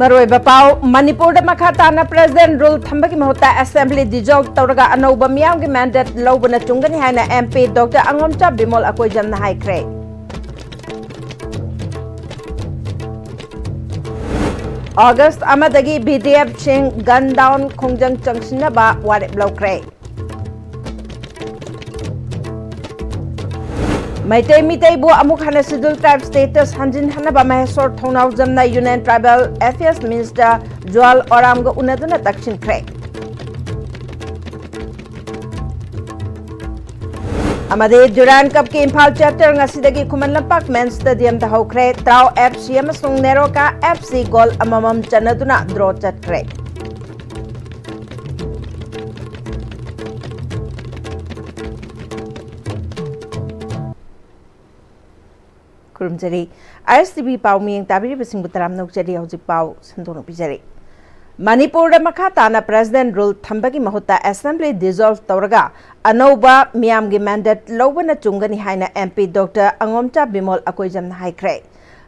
Maroi Bapau, Manipur the Makatana President rule Thambaki Mahota Assembly dissolved Tauraga Anoba Miam mandate Lobana Tungani Hana MP Dr. Angomcha Bimol Akoijam High Cray. August Amadagi BDF Ching gun down Kongjang Changshinaba Warit Blow Cray. Maitai Mitai Bu Amuk Hana Sidul Tribe status Hanjin Hanaba Mahesor Thonau Jamna Union Tribal Affairs Minister Joel Oramga Unaduna Takshin Cray. Amade Duran Cup ke Impal chapter ngasidagi Kuman Lampak Men's Stadium da Hokre Trao FC amasung Neroka FC goal amamam chanaduna draw chat Cray. Kurumjari ISTV Pau Ming Tabiri Basing Butaram Nokjari Hojik Pau Santono Pijari Manipur Makatana President rule Thambaki Mahota Assembly dissolved Tauraga Anoba Miamgi mandate Lobana Chungani Haina MP Dr. Angomcha Bimol Akoijam High Cray.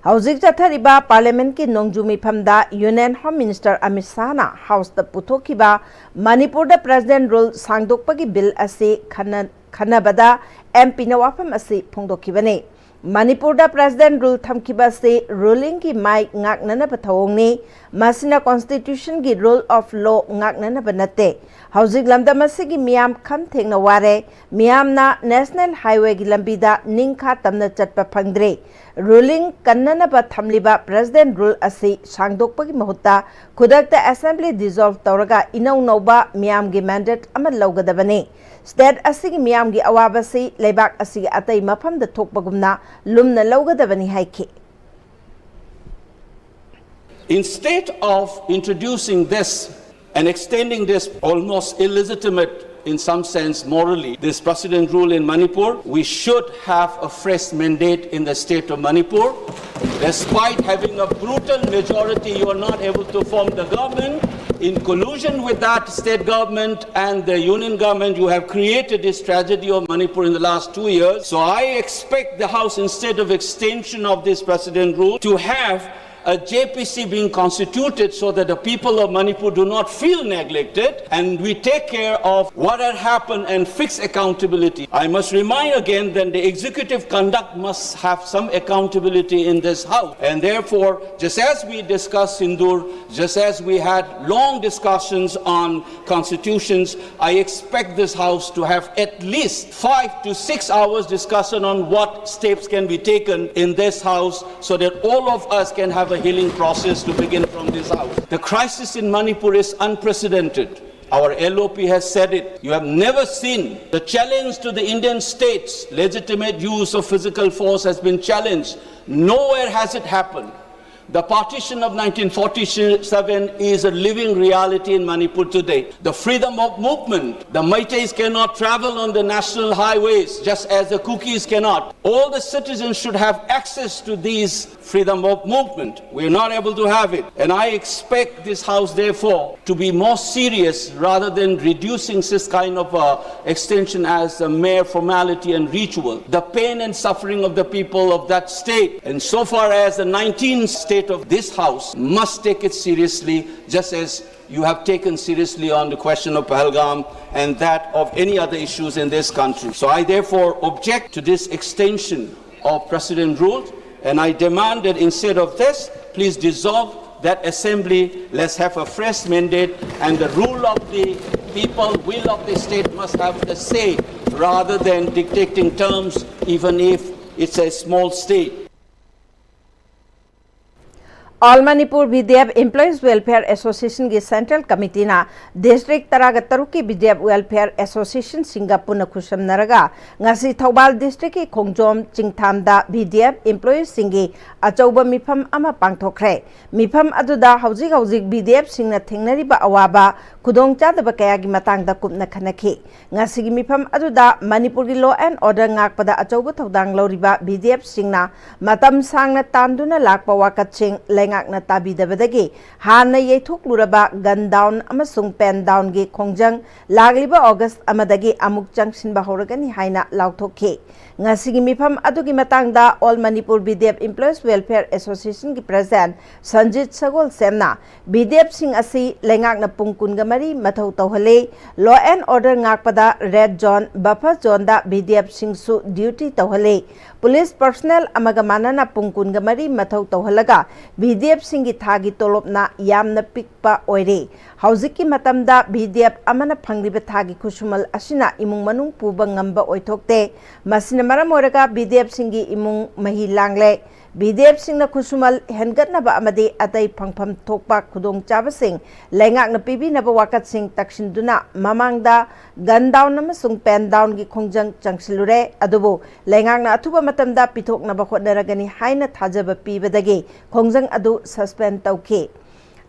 Hojik Chathariba Parliament ki Nongjumi Phamda Union Home Minister Amit Shahna House the Puthokiba Manipur the President rule Sangdokpagi bill asi Khanabada MP Nawafam asi Phongdokibane. Manipur da President rule thamkiba se ruling ki mai ngaknana pathawngni masina constitution ki rule of law ngaknana banate hauzik lamda masigi miam kham thengna ware miam na national highway ki lambida ningkha tamna chatpa phangdre ruling kannana ba thamliba President rule asi sangdokpa ki mahutta khudakta assembly dissolve tawraga inau nauba miam gi mandate amal lawgadabani State asigi miyam gi awabasi lebak asigi atai mafam da thokpagumna lumna lawgadabani haiki. Instead of introducing this and extending this almost illegitimate in some sense morally, this precedent rule in Manipur, we should have a fresh mandate in the state of Manipur. Despite having a brutal majority, you are not able to form the government. In collusion with that state government and the union government, you have created this tragedy of Manipur in the last 2 years. So I expect the House, instead of extension of this precedent rule, to have a JPC being constituted so that the people of Manipur do not feel neglected and we take care of what had happened and fix accountability. I must remind again that the executive conduct must have some accountability in this House, and therefore, just as we discussed Sindur, just as we had long discussions on constitutions, I expect this House to have at least 5 to 6 hours discussion on what steps can be taken in this House so that all of us can have a healing process to begin from this House. The crisis in Manipur is unprecedented. Our LOP has said it. You have never seen the challenge to the Indian state's legitimate use of physical force has been challenged. Nowhere has it happened. The partition of 1947 is a living reality in Manipur today. The freedom of movement, the Maitais cannot travel on the national highways just as the Kukis cannot. All the citizens should have access to these freedom of movement. We are not able to have it. And I expect this House, therefore, to be more serious rather than reducing this kind of extension as a mere formality and ritual. The pain and suffering of the people of that state, and so far as the 19th state of this House, must take it seriously, just as you have taken seriously on the question of Pahalgam and that of any other issues in this country. So I therefore object to this extension of precedent rules, and I demand that instead of this, please dissolve that assembly, let's have a fresh mandate, and the rule of the people, will of the state must have the say rather than dictating terms, even if it's a small state. All Manipur BDF Employees Welfare Association की Central Committee ना District तरागतरु की BDF Welfare Association Singapore खुशम Narga ngasi Thobal District की Khongjom चिंगथामदा BDF Employees सिंगी अचौबा मिफम अमा पांगथोखरे मिफम अदुदा हौजिक हौजिक BDF सिंगना थेंगनरिबा अवाबा खुदोंग चादब कयागी मतंगदा कुपना खनखि ngasi mifam aduda Manipur gi law and order ngakpada achauba thodang loriba BDF singna matam sangna tanduna lakpa wakaching lengakna tabidabadagi hanna yeithokluraba gun down amasung pen down gi khongjang lagliba August amadagi amuk changsinba horagani haina lauthokhi ngasi mifam adugi matangda All Manipur BDF Employees Welfare Association gi president Sanjit Sagol Semna BDF sing asi lengakna pungkunga mari mathau tawhale law and order ngakpada Red Zone Buffer Zone da BDF singsu duty tawhale police personnel amaga manana pungkunga mari mathau tawhalaga BDF singi thagi tolopna yamna pikpa oire hauziki matamda BDF amana phangliba thagi khusumal asina imung manung puba ngamba oithokte masina maram oraga BDF singi imung mahi langle BDF singna khusumal hengatnaba amadi atai phangpham thokpa khudong chabasing lengakna pibinaba wakat sing takshinduna mamangda gun down amasung pen down gi khongjang changsilure adubu lengakna athuba matamda pithoknaba khotnaragani haina thajaba pibadagi khongjang adu suspend tawki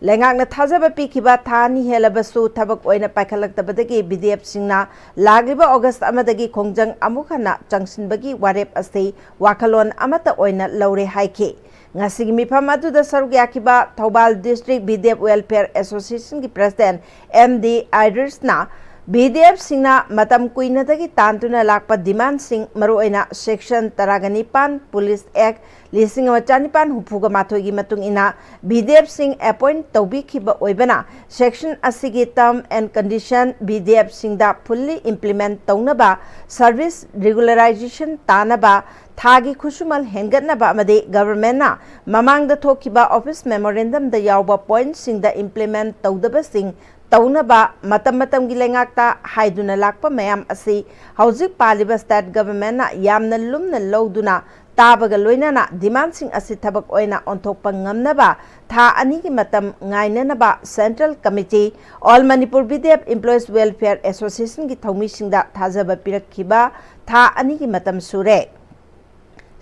lengakna thajaba pikiba thani helabasu thabak oina paikhalaktabadagi BDF singna lagliba August amadagi khongjang amukhana changsinbagi warep ase wakalon amata oina laure haiki ngasi mifam aduda sarug yakiba Thobal District BDF Welfare Association gi president MD Idris na BDF singna matam kuinadagi tantuna lakpa demand sing maruoina section Taragani-pan Police Act lising Chanipan hupuga mathogi matung ina BDF sing appoint tawbikhiba oibana section asigi term and condition BDF sing da fully implement tawnaba service regularization tanaba thagi khusumal hengatnaba amade government na mamang da thokiba office memorandum da yawba point sing da implement tawdaba sing taunaba matam gi lengakta haiduna lakpa mayam asi hauzik paliba state government na yamna lumna loduna tabaga loinana demand sing asi thabak oina onthokpa ngamnaba tha ani gi matam ngainanaba Central Committee All Manipur BDF Employees Welfare Association gi thomi singda thajaba pirakhiba tha ani gi matam sure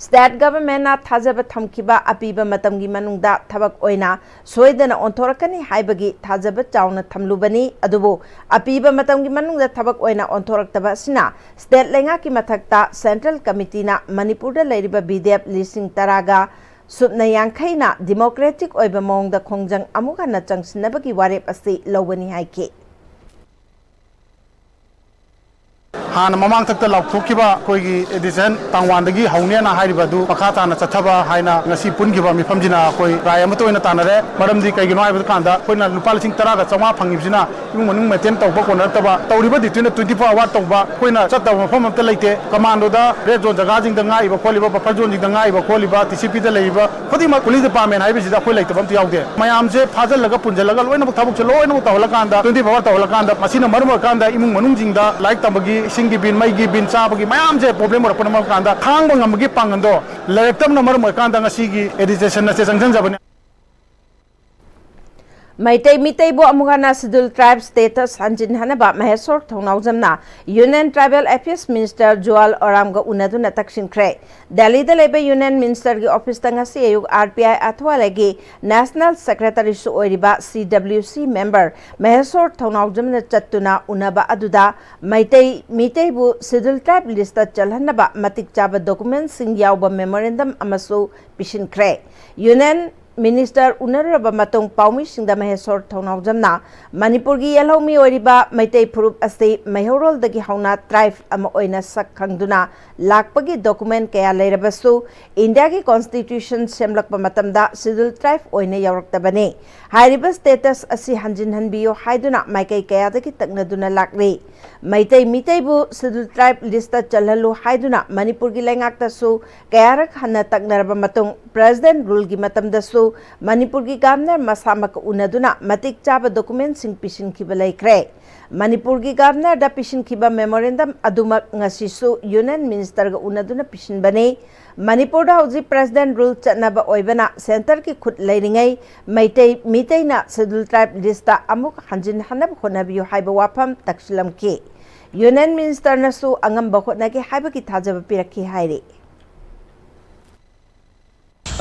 State government na thajaba thamkiba apiba matamgi manungda thabak oina soidana onthorakani haibagi thajaba chauna thamlubani adubu apiba matamgi manungda thabak oina onthoraktaba sina state lenga ki mathakta Central Committee na Manipur da leiriba BDF lising taraga subna yankhai na democratic oiba mongda khongjang amuka na changsinabagi warep ase lobani haike हाना ममांग तक लाउथोखिबा कोइगी addition तांगवानदगी हौनेना हाइरिबादु पखाता ना चथबा हाइना ngasi pungiba mifamjina koi raya mato ina tanare maramdi kaigino aibu kanda koina lupa lising 10 ga chama phangibjina imung manung maintain tawba konar taba tawriba di 24 hour tawba koina chatta mafam amta leite commando da red zone jaga jing da ngai ba kholiba buffer zone jing da ngai ba kholiba TCP da leiba khodi ma police department haibi sida koi leite bam ti yaude mayam je phajal laga punjal laga loina thabuk che loina tawla kanda 24 hour tawla kanda masina marmo kanda imung manung jing da like tabagi singi bin mai gi bin chabagi mayam je problem ora panama kanda thang bangam gi pangando lektam na marmo kanda ngasi gi education na se sangjang jabane Maitai mitai bo amugana schedule tribe status hanjin hanaba Mahesor thongnawjamna Union Tribal Affairs Minister Joel Oramga unaduna taksin khre Delhi da leba Union Minister gi office tanga se ayuk RPI athwa legi National Secretary su oiriba CWC member Mahesor thongnawjamna chattuna unaba aduda maitai mitai bu schedule tribe list ta chalhanaba matik chaba documents sing yawba memorandum amasu pishin khre Union Minister Unaraba Matong Paumi Singda Mahesor Thongnawjamna Manipur gi yalhomi oiriba maitai phurup ase Mahorol dagi hauna tribe ama oina sak khangduna lakpagi document kaya leirabasu India gi constitution semlakpa matamda schedule tribe oina yawraktabane hairiba status asi hanjin hanbiyo haiduna maikai kaya dagi taknaduna lakri maitai mitai bu schedule tribe list chalhalu haiduna Manipur gi lengakta su kayarak hanna taknaraba matung president rule gi matamda su Manipur gi governor masamak unaduna matik chaba document sing pishin khiba laikre Manipur gi governor da pishin khiba memorandum adumak ngasi su union minister ga unaduna pishin bane Manipur da hauji president rule chatnaba oibana center ki khut leiringai maitai mitai na schedule tribe lista amuk hanjin hanab khonabiyo haiba wafam takshilam ki union minister na su angam bakhotna ki haiba ki thajaba pirakhi haire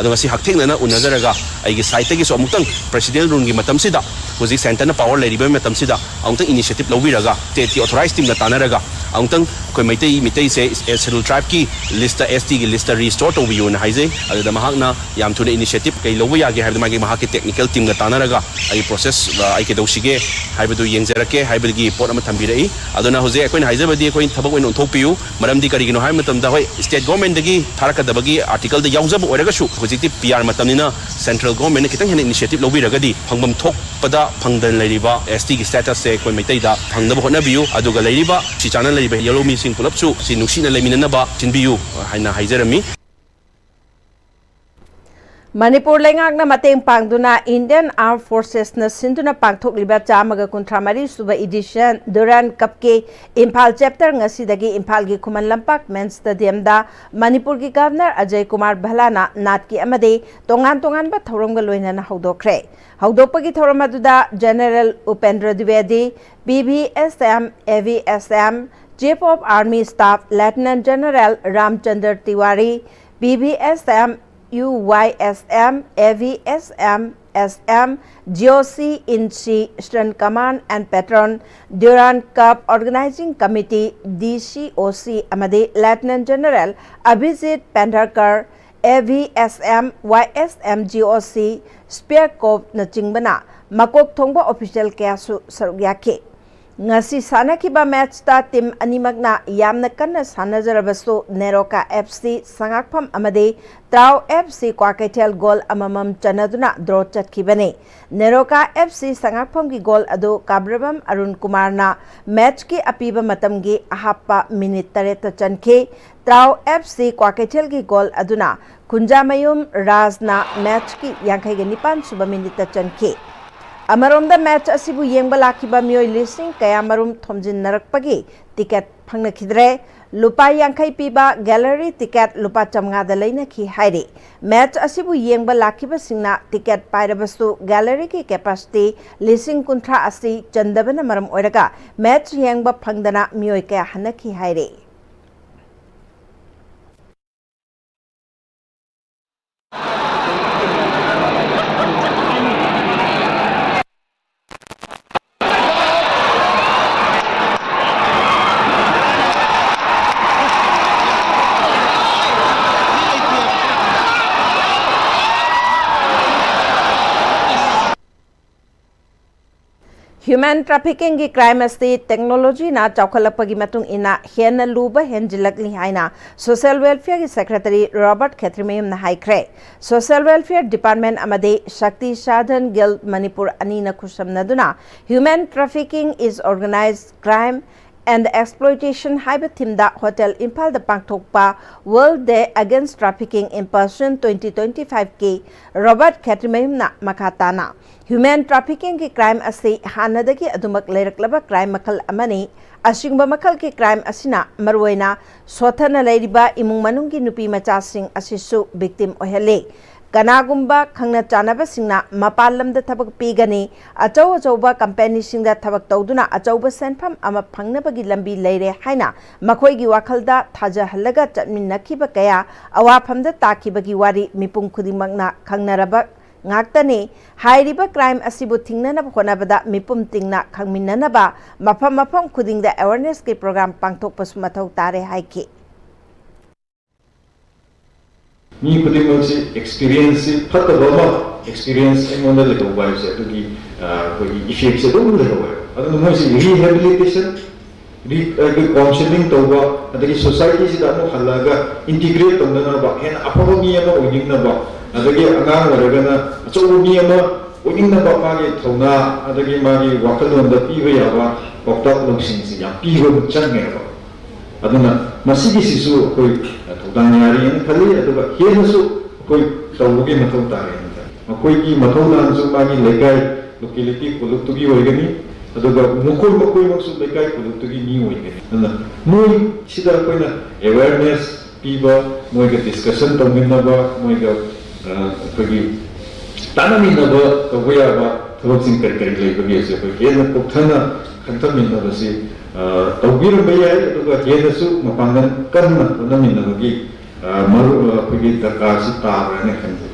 ꯑꯗꯣ ꯉꯁꯤ ꯍꯛꯊꯦꯡꯅꯅ ꯎꯅꯖꯔꯒ ꯑꯩꯒꯤ ꯁꯥꯏꯠꯇꯒꯤꯁꯨ ꯑꯃꯨꯛꯇꯪ president ꯔꯨꯜꯒꯤ ꯃꯇꯝꯁꯤꯗ ꯍꯧꯖꯤꯛ ꯁꯦꯟꯇꯔꯅ power ꯂꯩꯔꯤꯕ ꯃꯇꯝꯁꯤꯗ ꯑꯃꯨꯛꯇꯪ ꯏꯅꯤꯁꯤꯌꯦꯇꯤቭ ꯂꯧꯕꯤꯔꯒ ꯁ꯭ꯇꯦꯠꯀꯤ ꯑꯣꯊꯣꯔꯥꯏꯖ ꯇꯤꯝꯒ ꯇꯥꯟꯅꯔꯒ ꯑꯃꯨꯛꯇꯪ ꯑꯩꯈꯣꯏ ꯃꯤꯇꯩꯁꯦ ꯁꯦꯗꯨꯜ ꯇ꯭ꯔꯥꯏꯕꯀꯤ ꯂꯤꯁꯇ STꯒꯤ ꯂꯤꯁꯇ ꯔꯤꯁꯇꯣꯔ ꯇꯧꯕꯤꯌꯨꯅ ꯍꯥꯏꯖꯩ ꯑꯗꯨꯗ ꯃꯍꯥꯛꯅ ꯌꯥꯝ ꯊꯨꯅ ꯏꯅꯤꯁꯤꯌꯦꯇꯤቭ ꯀꯩ ꯂꯧꯕ ꯌꯥꯒꯦ ꯍꯥꯏꯕꯗ ꯃꯍꯥꯛꯀꯤ ꯇꯦꯛꯅꯤꯀꯦꯜ ꯇꯤꯝꯒ ꯇꯥꯟꯅꯔꯒ ꯑꯩ ꯄ꯭ꯔꯣꯁꯦꯁ ꯑꯩ ꯀꯩꯗꯧꯁꯤꯒꯦ ꯍꯥꯏꯕꯗꯨ ꯌꯦꯡꯖꯔꯛꯀꯦ ꯍꯥꯏꯕꯒꯤ ꯄꯣꯠ ꯑꯃ ꯊꯝꯕꯤꯔꯛꯏ ꯑꯗꯨꯅ ꯍꯧꯖꯤꯛ ꯑꯩꯈꯣꯏꯅ ꯍꯥꯏꯖꯕꯗꯤ ꯑꯩꯈꯣꯏ ꯊꯕꯛ ꯑꯣꯏꯅ ꯑꯣꯟꯊꯣꯛꯄꯤꯌꯨ ꯃꯔꯝꯗꯤ ꯀꯔꯤꯒꯤꯅꯣ ꯍꯥꯏꯕ ꯃꯇꯝꯗ ꯍꯣꯏ ꯁ꯭ꯇꯦꯠ ꯒꯣꯔꯃꯦꯟꯠꯗꯒꯤ ꯊꯥꯔꯛꯀꯗꯕꯒꯤ आर्टिकल यावजब ओरगसु हुजिकति PR मतमनिना सेंट्रल गवर्नमेंट खितंग हेन इनिशिएटिव लौबिरगदी फंगबम थोकपदा फंगदन लैरिबा ST की स्टेटस से कोई मैतैदा फंगनब होनबियु अदुगा लैरिबा सि चाना लैरिबा येलो मिसिंग पुलपसु सि नुसिना लैमिननबा चिनबियु हाइना हाइजरमी मणिपुर लेंगाकना मतेंग पांगदुना इंडियन आर्म फोर्सेस न सिंधुना पांगथोकलिबा चामगा कुंथ्रामरी सुबा एडिशन दुरान कप के इम्फाल चैप्टर ngasiदगी इम्फाल की खुमन लंपाक मेन स्टेडियम दा मणिपुर की गवर्नर अजय कुमार भलाना नाट की अमदे तोंगान तोंगान बा थौरंगा लोइना हौदोखरे हौदोपगी थौरम अदुदा general Upendra Dwivedi BVSM AVSM chief of army staff lieutenant general Ramchandra Tiwari BVSM UYSM, AVSM, SM, GOC, INSI, Eastern Command and Patron, Durand Cup Organizing Committee, DCOC, Amade, Lieutenant General Abhijit Pendharkar, AVSM, YSM, GOC, Spear Corps, Nachingbana, Makok Thongba Official Kayasu Sarugyake. ngasi sanakiba match ta team animagna yamna kanna sanajarabasu Neroka FC sangakpham amade Trau FC Kwakaitel goal amamam chanaduna draw chatkibane Neroka FC sangakpham ki goal adu Kabrabam Arun Kumar na match ki apiba matam gi ahappa minute 3 chankhe Trau FC Kwakaitel ki goal aduna Kunjamayum Rajna match ki 59 suba minute chankhe अमरोंदा match असिबु येंबा लाखिबा मियोय लिसिंग कयामरुम थोमजिन नरकपगी ticket फंगनखिद्रे लुपा यांखै पीबा गैलरी टिकेट लुपा चमगादा लैनखि हाइरे मैच असिबु येंबा लाखिबा सिंगना टिकेट पाइरबसु गैलरी की कैपेसिटी लिसिंग कुंथ्रा असि चंदबना मरम ओइरगा मैच येंबा फंगदना मियोय कया हनखि हाइरे Human trafficking की crime असते technology ना चौखलपगी मतुंग इना हेन लुबा हेनजिलकली हाइना social welfare की secretary Robert Khetrimayum ना हाइख्रे social welfare department अमदे शक्ति साधन guild Manipur अनि ना खुशमनदुना human trafficking is organized crime and exploitation haiba thimda hotel Imphal da pangthokpa World Day Against Trafficking in Person 2025 के Robert Khetrimayum ना makatana Human trafficking की crime असे हानदगी अदुमक लेरकलबा crime मखल अमनी असिंगबा मखल की crime असिना मरुवैना सोथना लैरिबा इमुंग मनुंगी नुपी मचासिंग असिसु victim ओहले कनागुंबा खंगना चानबा सिंगना मपाल लमदा थबक पीगनी अचौ अचौबा कंपनी सिंगदा थबक तौदुना अचौबा सेनफम अमा फंगनबगी लंबी लैरे हाइना मखोइगी वाखलदा थाजहलगा चटमिनखिबा कया अवाफमदा ताखिबगी वारी मिपुंग खुदिमगना खंगनरबा ngakta hairiba crime asibu thingnana honabada mipum tingna khangminnanaba mafam khudingda awareness ke program pangthokpa sumathau tare haiki mi khudingmosi experience phatabama experience engonda le doba se atugi koi effect se dum le doba adu mosi rehabilitation counseling toba adagi society sida no halaga integrate tondana ba hen afaba mi ama oiningna ba adagi angang waragana achoubi ama oiningna ba magi thona adagi magi wakalonda piba yaba okta longsing si ya piba change ba aduna masigi sisu koi thodanyari en khali aduga henasu koi tawugi mathau tare koi ki mathau lan su magi legai locality poluktugi oigani aduga mukoi maksu legai poluktugi ni oigani aduna moi sida koina awareness piba moiga discussion tongminaba moiga koi tanamina ba ba thobsing kari leibagi ase koi kena kokthana khantamina si tawbir bayai aduga kenasu mapangan karna tanamina bagi maru koi darkar si tarane khanju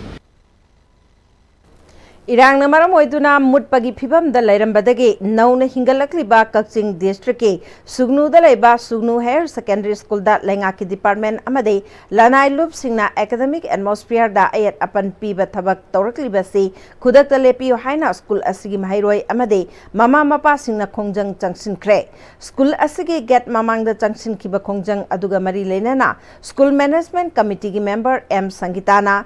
इरांग मरम ओइदुना मुटपगी फिबम the लैरंबदगे नौना हिंगलक्लिबा Kakching district के सुगनु द लैबा Sugnu higher secondary school दा लेंगा की department अमदे लनाई लुप सिंगना एकेडमिक एटमॉस्फेयर दा अयत अपन पीबा थबक तौरक्लिबसी खुदक लेपियो हाइना स्कूल असिगी महिरोय अमदे ममा मपा सिंगना खोंजंग चंगसिनख्रे स्कूल असिगी गेट ममांग द चंगसिनखिबा खोंजंग अदुगा मरी लेनाना स्कूल मैनेजमेंट कमिटी की मेंबर एम संगीताना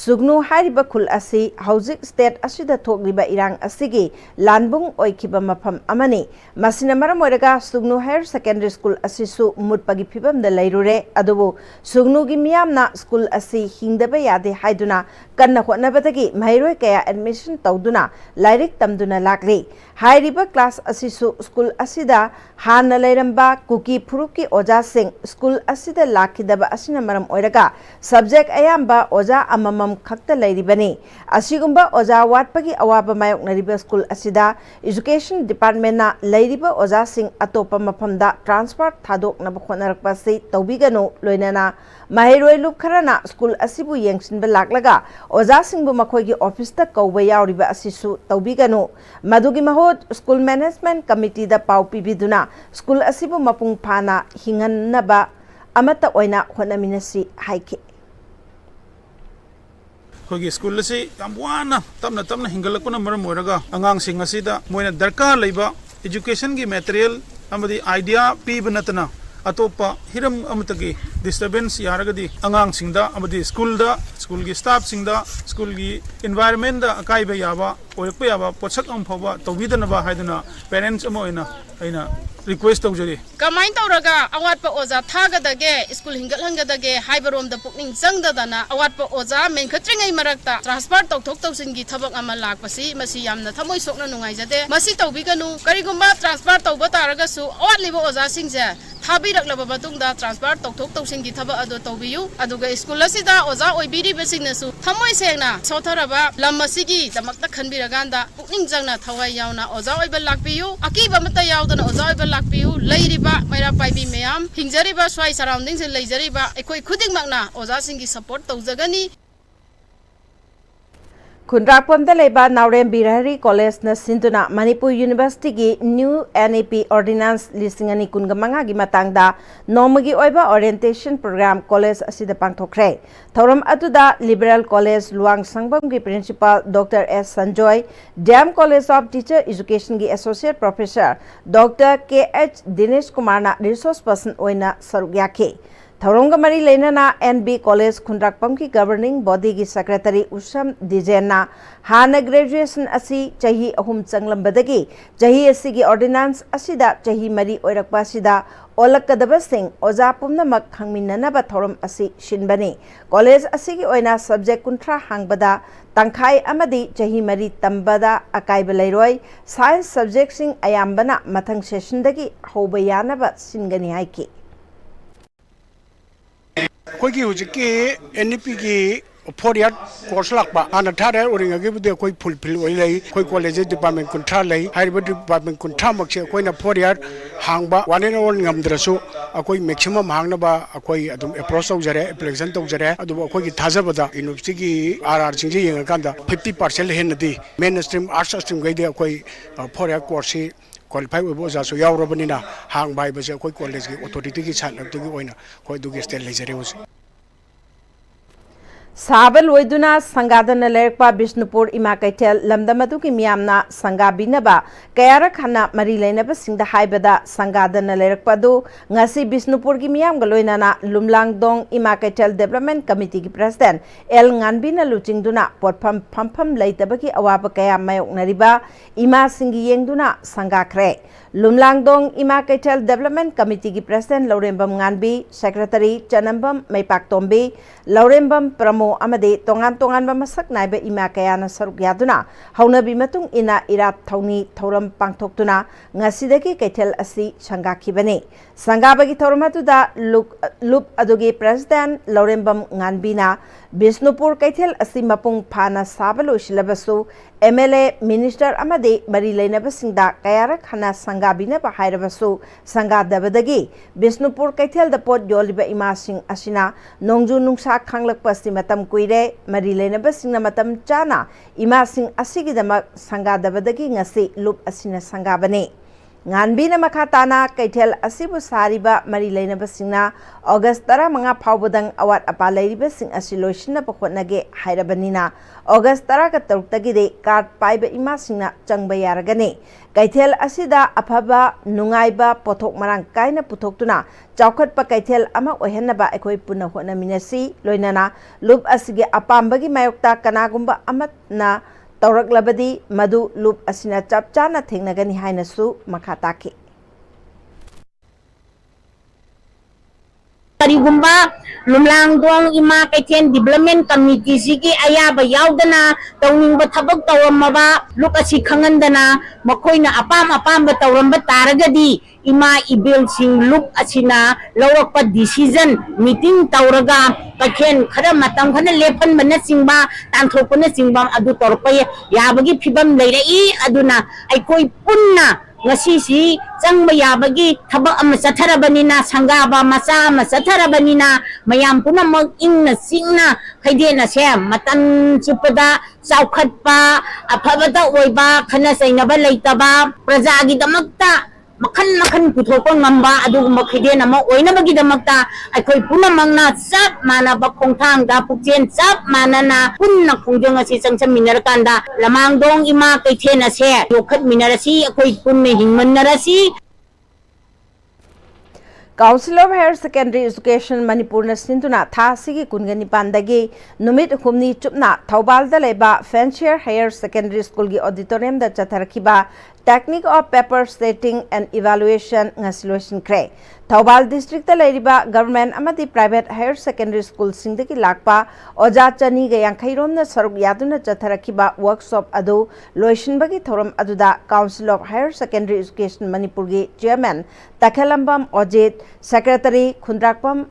सुगनु हारिबा खुल असि हौजिक स्टेट असिदा थोकलिबा इरांग असिगी लानबुंग ओइखिबा मफम अमनी मसिना मरम ओइरगा सुगनु हायर सेकेंडरी स्कूल असिसु मुटपगी फिबम द लैरुरे अदुबु सुगनु गी मियामना स्कूल असि हिंदबा यादे हाइदुना कन्ना होनबदगी महिरोय कया एडमिशन तौदुना लाइरिक तमदुना लागली हाइरिबा क्लास असिसु स्कूल असिदा हाना लैरंबा कुकी फुरुकी ओजा सिंह स्कूल असिदा लाखिदबा असिना मरम ओइरगा सब्जेक्ट अयाम्बा ओजा अममम खक्ता लैरिबनी असिगुम्बा ओजा वाटपगी अवाबा मायोकनरिबा स्कूल असिदा एजुकेशन डिपार्टमेंट ना लैरिबा ओजा सिंह अतोपा मफमदा ट्रांसफर थादोकनबा खोनरकपासि तौबिगनो लोइनाना महिरोय लुप खरना स्कूल असिबु येंगसिनबा लागलगा ओजा सिंहबु मखोयगी ऑफिसता कौबा यावरिबा असिसु तौबिगनो मदुगी महोद स्कूल मैनेजमेंट कमिटी दा पाउ पिबिदुना स्कूल असिबु मपुंग फाना हिंगन्नबा अमता ओइना होनमिनसी हाइके खोगी स्कूल से वाना तमना हिंगलकना मरम ओरगा अंगांसिंग असिदा मोइना दरकार लेबा एजुकेशन की मटेरियल अमदी आइडिया पीब नतना अतोपा हिरम अमतगी डिस्टर्बेंस यारगदी अंगांसिंगदा अमदी स्कूल की स्टाफ सिंगदा स्कूल की एनवायरनमेंट दा अकाइबा याबा ओरकपा याबा पोछक अम फबा तौबिदनबा हाइदना पेरेंट्स अमो ओइना रिक्वेस्ट तौजरी कमाइन तौरगा अवाटपा ओजा थागदगे स्कूल हिंगलहंगदगे हाइबरोम द पुकनिंग चंगददना अवाटपा ओजा मेनखत्रिङै मरक्ता ट्रांसफर तौथोक तौसिनगी थबक अमा लाकपसी मसी यामना थमोय सोकना नुंगाइजदे मसी तौबिगनु करिगुम्बा ट्रांसफर तौबा तारगसु अवाटलिबा ओजा सिंगजे थाबिरक्लबा मतुंगदा ट्रांसफर तौथोक तौसिनगी थबक अदो तौबियु अदुगा स्कूल असिदा ओजा ओइबिरिबसिंगनसु थमोय सेंगना सोथरबा लम असिगी दमकता खनबिरगांदा पुकनिंग चंगना थवाय यावना ओजा ओइबा लाकपियु अकीबा मता यावदना ओजा ओइबा लाकपियु लैरिबा मैरा पाइबी मैम हिंजरिबा स्वाई सराउंडिंग से लैजरिबा एकोई खुदिंगमकना ओजासिंगी सपोर्ट तौजगनी खुंद्राकपम लेबा नाउरेम बिरहरी कॉलेज न सिंधुना मणिपुर यूनिवर्सिटी की न्यू एनईपी ऑर्डिनेंस लिसिंग अनि कुनगमंगा की मातांगदा नोमगी ओइबा ओरिएंटेशन प्रोग्राम कॉलेज असिदा पांगथोखरे थौरम अदुदा लिबरल कॉलेज लुआंग संगबम की principal doctor S Sanjoy DM college of teacher education की associate professor doctor K H Dinesh Kumar ना रिसोर्स पर्सन ओइना सरुक याखे थौरंग मरी लेना एनबी कॉलेज खुंद्राकपम की गवर्निंग बॉडी की सेक्रेटरी उषम डिजेना हाना ग्रेजुएशन असी चही अहुम चंगलंबदगी चही असी की ऑर्डिनेंस असिदा चही मरी ओइरकपासिदा ओलकदबसिंग ओजा पुमनमक खंगमिननबा थौरम असी शिनबनी कॉलेज असी की ओइना सब्जेक्ट कुंथ्रा हांगबदा तंखाई अमदी चही मरी तंबदा अकाइब लैरोय साइंस सब्जेक्ट सिंग अयाम्बना मथंग सेशनदगी होबा यानबा सिनगनी हाइकी कोई हुजिकी एनईपी की 4 ईयर कोर्स लाकबा आना थारे ओरिंगगे बुदे कोई फुलफिल ओइ लई कोई कॉलेज डिपार्टमेंट कुंठा लई हाइबा डिपार्टमेंट कुंठा मक्से कोइना 4 ईयर हांगबा वन एंड ओन ngамद्रसु अकोई मैक्सिमम हांगनबा अकोई अदुम अप्रोच तौजरे एप्लीकेशन तौजरे अदुब अकोई की थाजबदा यूनिवर्सिटी की आरआर सिंजे यंगकांदा 50% हेनदी मेन स्ट्रीम आर्ट्स स्ट्रीम गइदे अकोई 4 ईयर कोर्स क्वालिफाई ओइबो जासु यावरबनिना हांग बाय बसे कोई कॉलेज की अथॉरिटी की सानक्तगी ओइना कोई दुगे स्टेट लेजरे होस साबल ओइदुना संगादन लेरपा बिष्णुपुर इमा कैथेल लमदमदु की मियामना संगाबिनबा कयारक हना मरी लेनब सिंगदा हाइबदा संगादन लेरकपदु ngasi बिष्णुपुर की मियाम गलोइनाना लुमलांगदोंग इमा कैथेल डेवलपमेंट कमिटी की प्रेसिडेंट एल nganbina लुचिंगदुना पोटफम फमफम लैतबकी अवाब कया मायोकनरिबा इमा सिंगी येंगदुना संगाखरे लुमलांगदोंग इमा कैथेल डेवलपमेंट कमिटी की प्रेसिडेंट लौरेंबम nganbi सेक्रेटरी चनंबम मैपाकतोंबी लौरेंबम प्रमो अमदे तोंगान तोंगान मसक नाइबे इमा कयाना सरुक यादुना हौनबी मतुंग इना इरात थौनी थौरम पांगथोक्तुना ngasiदगी कैथेल असि संगाखिबने संगाबगी थौरम अदुदा लुप अदुगी प्रेसिडेंट लौरेंबम nganbina बिष्णुपुर कैथेल असि मपुंग फाना साब लोइसिलबसु MLA मिनिस्टर अमदे मरी लेनबसिंगदा कयारक हना संगाबिनब हाइरबसु संगादबदगी बिष्णुपुर कैथेल द पोट योलिब इमासिंग असिना नोंजु नुंसा खांगलकपसि मतम कुइरे मरी लेनबसिंगना मतम चाना इमासिंग असिगिदमक संगादबदगी ngasi लुप असिना संगाबने nganbina makhatana kaithel asibu sariba mari leinaba singna August 15 phawbodang awat apa leiriba sing asi loisina pakhotnage hairabanina August 13 tagi de card paiba ima singna changba yaragane kaithel asida aphaba nungaiba pothok marang kaina puthoktuna chawkhatpa kaithel ama ohenaba ekhoi punna hona minasi loinana lup asige apambagi mayokta kanagumba amatna तौरक लबदी मधु loop असिना चप चाना थेंगनगनी हाइनसु मखा ताके करीगुम्बा लुमलांगदोंग इमा कैथेन development committee सिगी अयाबा यावदना तौनिंगबा थबक तौरमबा look असि खंगनदना मखोइना अपाम तौरमबा तारगदी इमा इबेल सिंग look असिना लौरकपा decision meeting तौरगा कैथेन खरा मतम खना लेफन बना सिंगबा तांथोपना सिंगबा अदु तौरपा याबगी फिबम लेरई अदुना अइकोइ पुन्ना ngasi changba yabagi thabak ama chatharabani sangaba macha ama chatharabani mayam punamak ingna singna khaidena se matan chupada chaukhatpa aphabada oiba khana sainaba leitaba praja gi damakta makhan puthokpa ngamba adugumba khaidena ma oinabagi damakta aikoi punamangna chap manaba khongthang da pukchen chap manana punna khongjang asi changcham minarakanda lamangdong ima kaithena se yokhat minarasi akoi punne hingmannarasi Council of Higher Secondary Education Manipur na sintuna tha sigi kungani pandagi numit humni chupna Thoubal da leba Fancier Higher Secondary School gi auditorium da chatharkiba Technique of Paper Setting and Evaluation ngasilation kre Thoubal district da leriba government amati private higher secondary school singdagi lakpa oja chani ga yankhairom na saruk yaduna chatharkiba workshop adu loishinbagi thoram aduda Council of Higher Secondary Education Manipur gi chairman Takhelambam Ojit Secretary Khundrakpam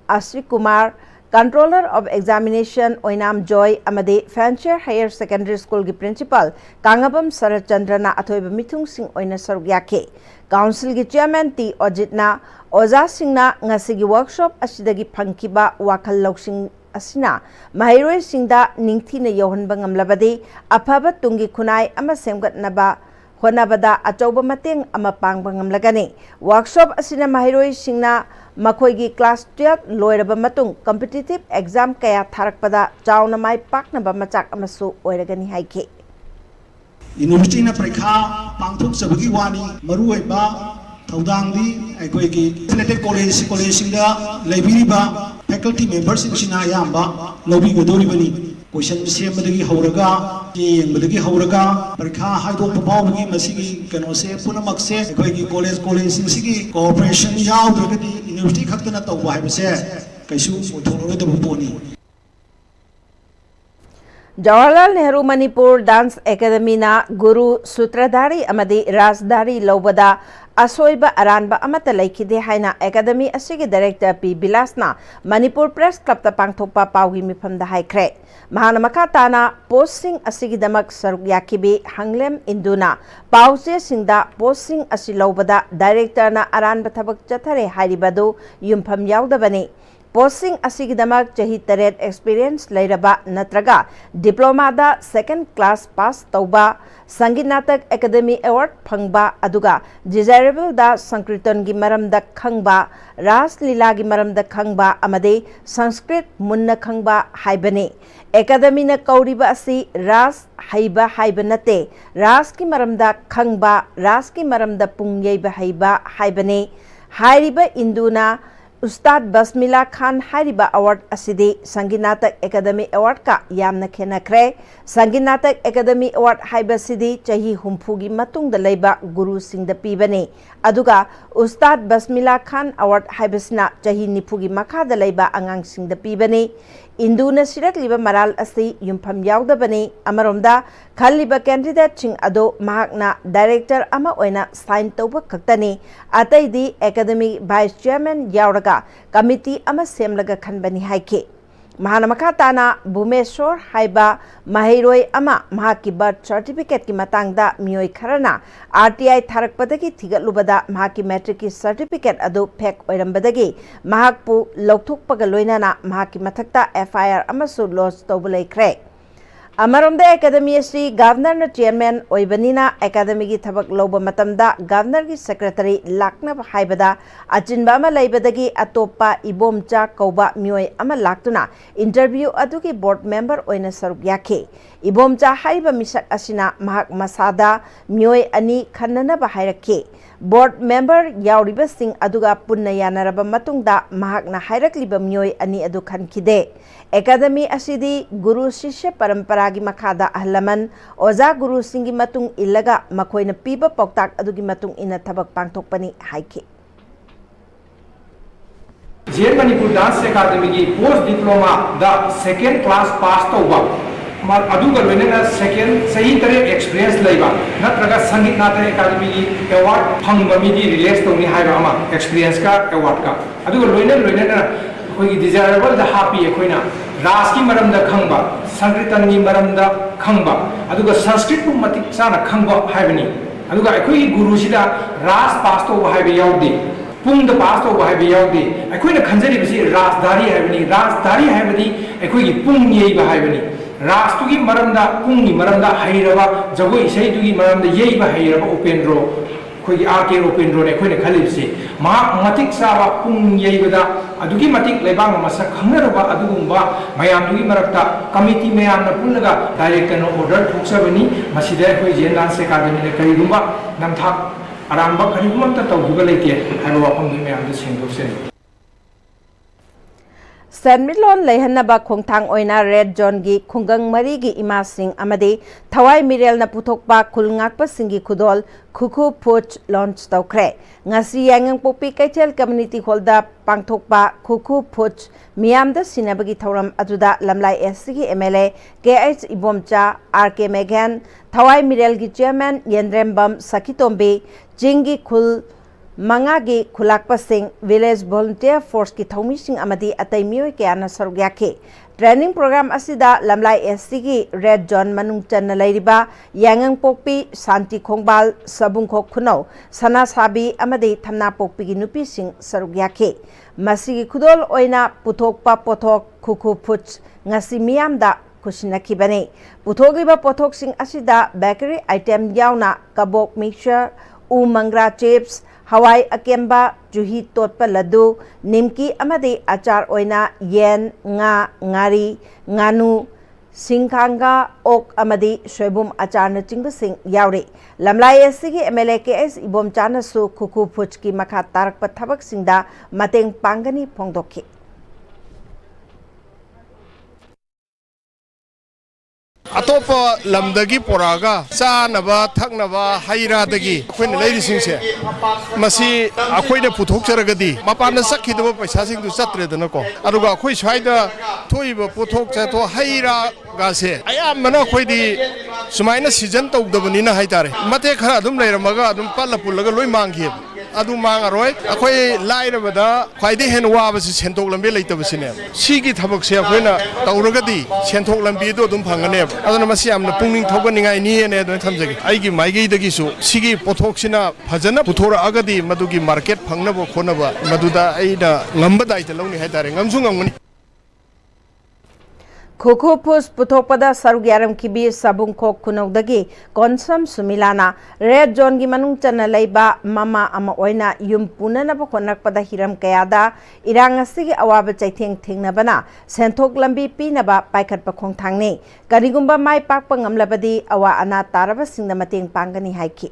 Ashri Kumar Controller of Examination Oinam Joy amade Fancier Higher Secondary School gi Principal Kangabam Sarachandra na athoiba mithung sing oina saruk yake Council gi Chairman T Ojit na Oza Singh na ngasigi workshop asidagi phangkiba wakhal loksing asina mahiroi singda ningthi na yohanba ngamlabadi aphaba tungi khunai ama semgatnaba honabada achauba mateng ama pangba ngamlagani workshop asina mahiroi singna makhoi class 12 loiraba matung competitive exam kaya tharakpada chauna mai paknaba machak amasu oiragani haike University na parikha pangthok sabagi wani maruoiba thaudangdi aikoigi selected college singa laibiriba faculty members sina yamba lobi godoribani question semadagi hauraga yengbadagi hauraga parikha haidok pabawgi masigi kanose punamakse aikoigi college sigi cooperation yaudragadi university khaktana tawba haibase kaisu muthorogadabu poni Jawaharlal Nehru Manipur Dance Academy na Guru Sutradhari amadi Rajdhari Lobada Asoiba Aranba amata laikide haina Academy asigi Director P Bilasna Manipur Press Club ta pangthokpa pawgi mifamda haikre Mahana makatana posting asigi damak saruk yakibi hanglem induna pause singda posting asi lobada Director na Aranba thabak chathare hairibadu yumpham yaudabani Posting asigidamak chahi taret experience lairaba natraga diploma da second class pass tauba Sangeet Natak Academy Award phangba aduga desirable da sankirtan gi maram da khangba ras lila gi maram da khangba amade sanskrit munna khangba haibane Academy na kauriba asi ras haiba haibanate ras ki maram da khangba ras ki maram da pungyaiba haiba haibane hairiba induna Ustad Basmila Khan Hariba Award asidi Sangeet Natak Academy Award ka yamna khenakre Sangeet Natak Academy Award haiba sidi chahi humfugi matung da leiba guru sing da pibane aduga Ustad Basmila Khan Award haiba sina chahi nifugi makha da leiba angang sing da pibane Induna sirak liba maral asi yumpham yaudabani amaromda khaliba candidate sing ado mahakna director ama oina sign tawba khaktani atai di academy vice chairman yauraga committee ama semlaga khanbani haike महाना मखा ताना भूमेश्वर हाइबा महिरोय अमा महाकी birth certificate की मतंगदा मियोय Kharna RTI थारकपदगी थिगलुबदा महाकी matric की certificate अदु fake ओइरंबदगी महाकपु लौथुकपगा लोइनाना महाकी मथक्ता FIR अमसु launch तौबा लैख्रे अमरोमदा academy असि governor chairman ओइबनिना academy की थबक लौबा मतमदा governor की सेक्रेटरी लाकनब हाइबदा अचिनबा अमा लैबदगी अतोप्पा इबोमचा कौबा मियोय अमा लाक्तुना इंटरव्यू अदुगी बोर्ड मेंबर ओइना सरुक याखे इबोमचा हाइबा मिसक असिना महाक मसादा मियोय अनि खन्ननबा हाइरखे बोर्ड मेंबर याउरिबा सिंह अदुगा पुन्ना यानरबा मतुंगदा महाकना हाइरकलिबा मियोय अनि अदु खनखिदे एकेडमी असिदी गुरु शिष्य परंपरा की मखादा अहलमन ओजा गुरु सिंह की मतुंग इल्लगा मखोइना पीबा पौताक अदुगी मतुंग इना थबक पांगथोकपनी हाइखे जेल मणिपुर डांस अकादमी की post diploma the second class pass तौबा अदुगा लोइना सेकेंड सही तरह एक्सपीरियंस लैबा नत्रगा संगीत नाट्य अकादमी की अवार्ड फंगबा मिदी रिलीज तौनी हाइबा अमा एक्सपीरियंस का अवार्ड का अदुगा लोइना कोई डिजायरेबल द हापी अखोइना रास की मरम द खंगबा संकीर्तन की मरम द खंगबा अदुगा संस्कृत को मतिक साना खंगबा हाइबनी अदुगा अखोई गुरु सिदा रास पास तो हाइबे याउदे पुंग द पास तो हाइबे याउदे अखोइना खंजरी बिसि राजधारी हाइबनी राजधारी हाइबदी अखोई की पुंग येबा हाइबनी रास तुगी मरम द पुंग की मरम द हाइरबा जगोई इसै तुगी मरम द येबा हाइरबा उपेंद्रो कोई आके उपेंद्रो ने अखोइना खलिबसे मा मतिक सावा पुंग येबदा अदुगी मतिक लेबांग मसक खंगरबा अदुगुंबा मयामदुगी मरक्ता कमिटी मयामना पुल्लगा डायरेक्ट कनो ऑर्डर थोक्सबनी मसिदे अखोइ जेन डांस अकादमी ने करिगुंबा नमथा अरांबा करिगुंबा तौगुगा लेते हाइबा वाफंगी मयामदे सेंगदोक्से सेनमिलोन लेहनबा खोंथांग ओइना रेड जोन की खुंगंग मरी की इमा सिंह अमदे थवाई मिरेल न पुथोकपा खुलंगाकपा सिंगी खुदोल खुखु फुच लॉन्च तौख्रे ngasi यांगंग पोपी कैथेल कम्युनिटी हॉलदा पांगथोकपा खुखु फुच मियामदा सिनाबगी थौरम अदुदा लमलाई एससी की MLA KH इबोमचा RK मेघन थवाई मिरेल की चेयरमैन येंद्रेमबम सखितोंबे जिंगी खुल मंगागी खुलाकपा सिंह विलेज वॉलंटियर फोर्स की थौमी सिंह अमदी अतै मियोय कयाना सरुक याखे ट्रेनिंग प्रोग्राम असिदा लमलाई SC की रेड जोन मनुंग चन्ना लैरिबा यांगंग पोकपी शांति खोंगबाल सबुंखो खुनौ सना साबी अमदी थमना पोकपी की नुपी सिंह सरुक याखे मसिगी खुदोल ओइना पुथोकपा पोथोक खुखु फुच ngasi मियामदा खुसिनखिबने पुथोगिबा पोथोक सिंह असिदा बेकरी आइटम यावना कबोक मिक्सचर उ मंगरा चिप्स हवाई अकेम्बा जुही तोटपा लड्डू निमकी अमदे अचार ओइना येन nga ngari nganu सिंखांगा ओक अमदी सोयबुम अचार चिंग सिंह यावरे लमलाई एससी की MLA KS इबोमचाना सु खुखु फुच की मखा तारक थबक सिंगदा मतेंग पांगनी फोंदोखे अतोप लमदगी पोरागा चानबा थकनबा हैरादगी अखोइन लैरिसिंगसे मसी अखोइने पुथोकचरगदी मपान सखिदबा पैसासिंगदु चत्रेदनको अदुगा अखोइ स्वाइदा थोइबा पुथोकचे तो हैरा गासे अयामना अखोइदी सुमाइना सीजन तौदबनिना हाइतारे मते खरा अदुम लैरमगा अदुम पल्ला पुल्लगा लोइ मांगखि अदु मांगरोय अखोइ लाइरबदा ख्वाइदे हेन वाबसे सेंथोक लंबे लैतबसिने सिगी थबकसे अखोइना तौरगदी सेंथोक लंबेदो अदुम फंगने अदुना मसी यामना पुंगनिंग थोगनिंगाय नियेने अदु थमजगे आइगी माइगैदगिसु सिगी पोथोकसिना फजना पुथोरअगदी मदुगी मार्केट फंगनबो खोनबा मदुदा आइना ngambadaita lawni haitare ngamsu ngamgani खुखु फुस पुथोकपदा सरुग्यारम किबी सबुंखो खुनौदगी कोनसम सुमिलाना रेड जोन की मनुंग चना लैबा ममा अमा ओइना युम पुननब खोनकपदा हिरम कयादा इरांग असिगी अवाब चैथेंग थेंगनबना सेंथोक लंबी पीनबा पाइखटपा खोंथांगने करिगुंबा माइ पाकपा ngamlabadi अवा अना तारबा सिंगना मतेंग पांगनी हाइखि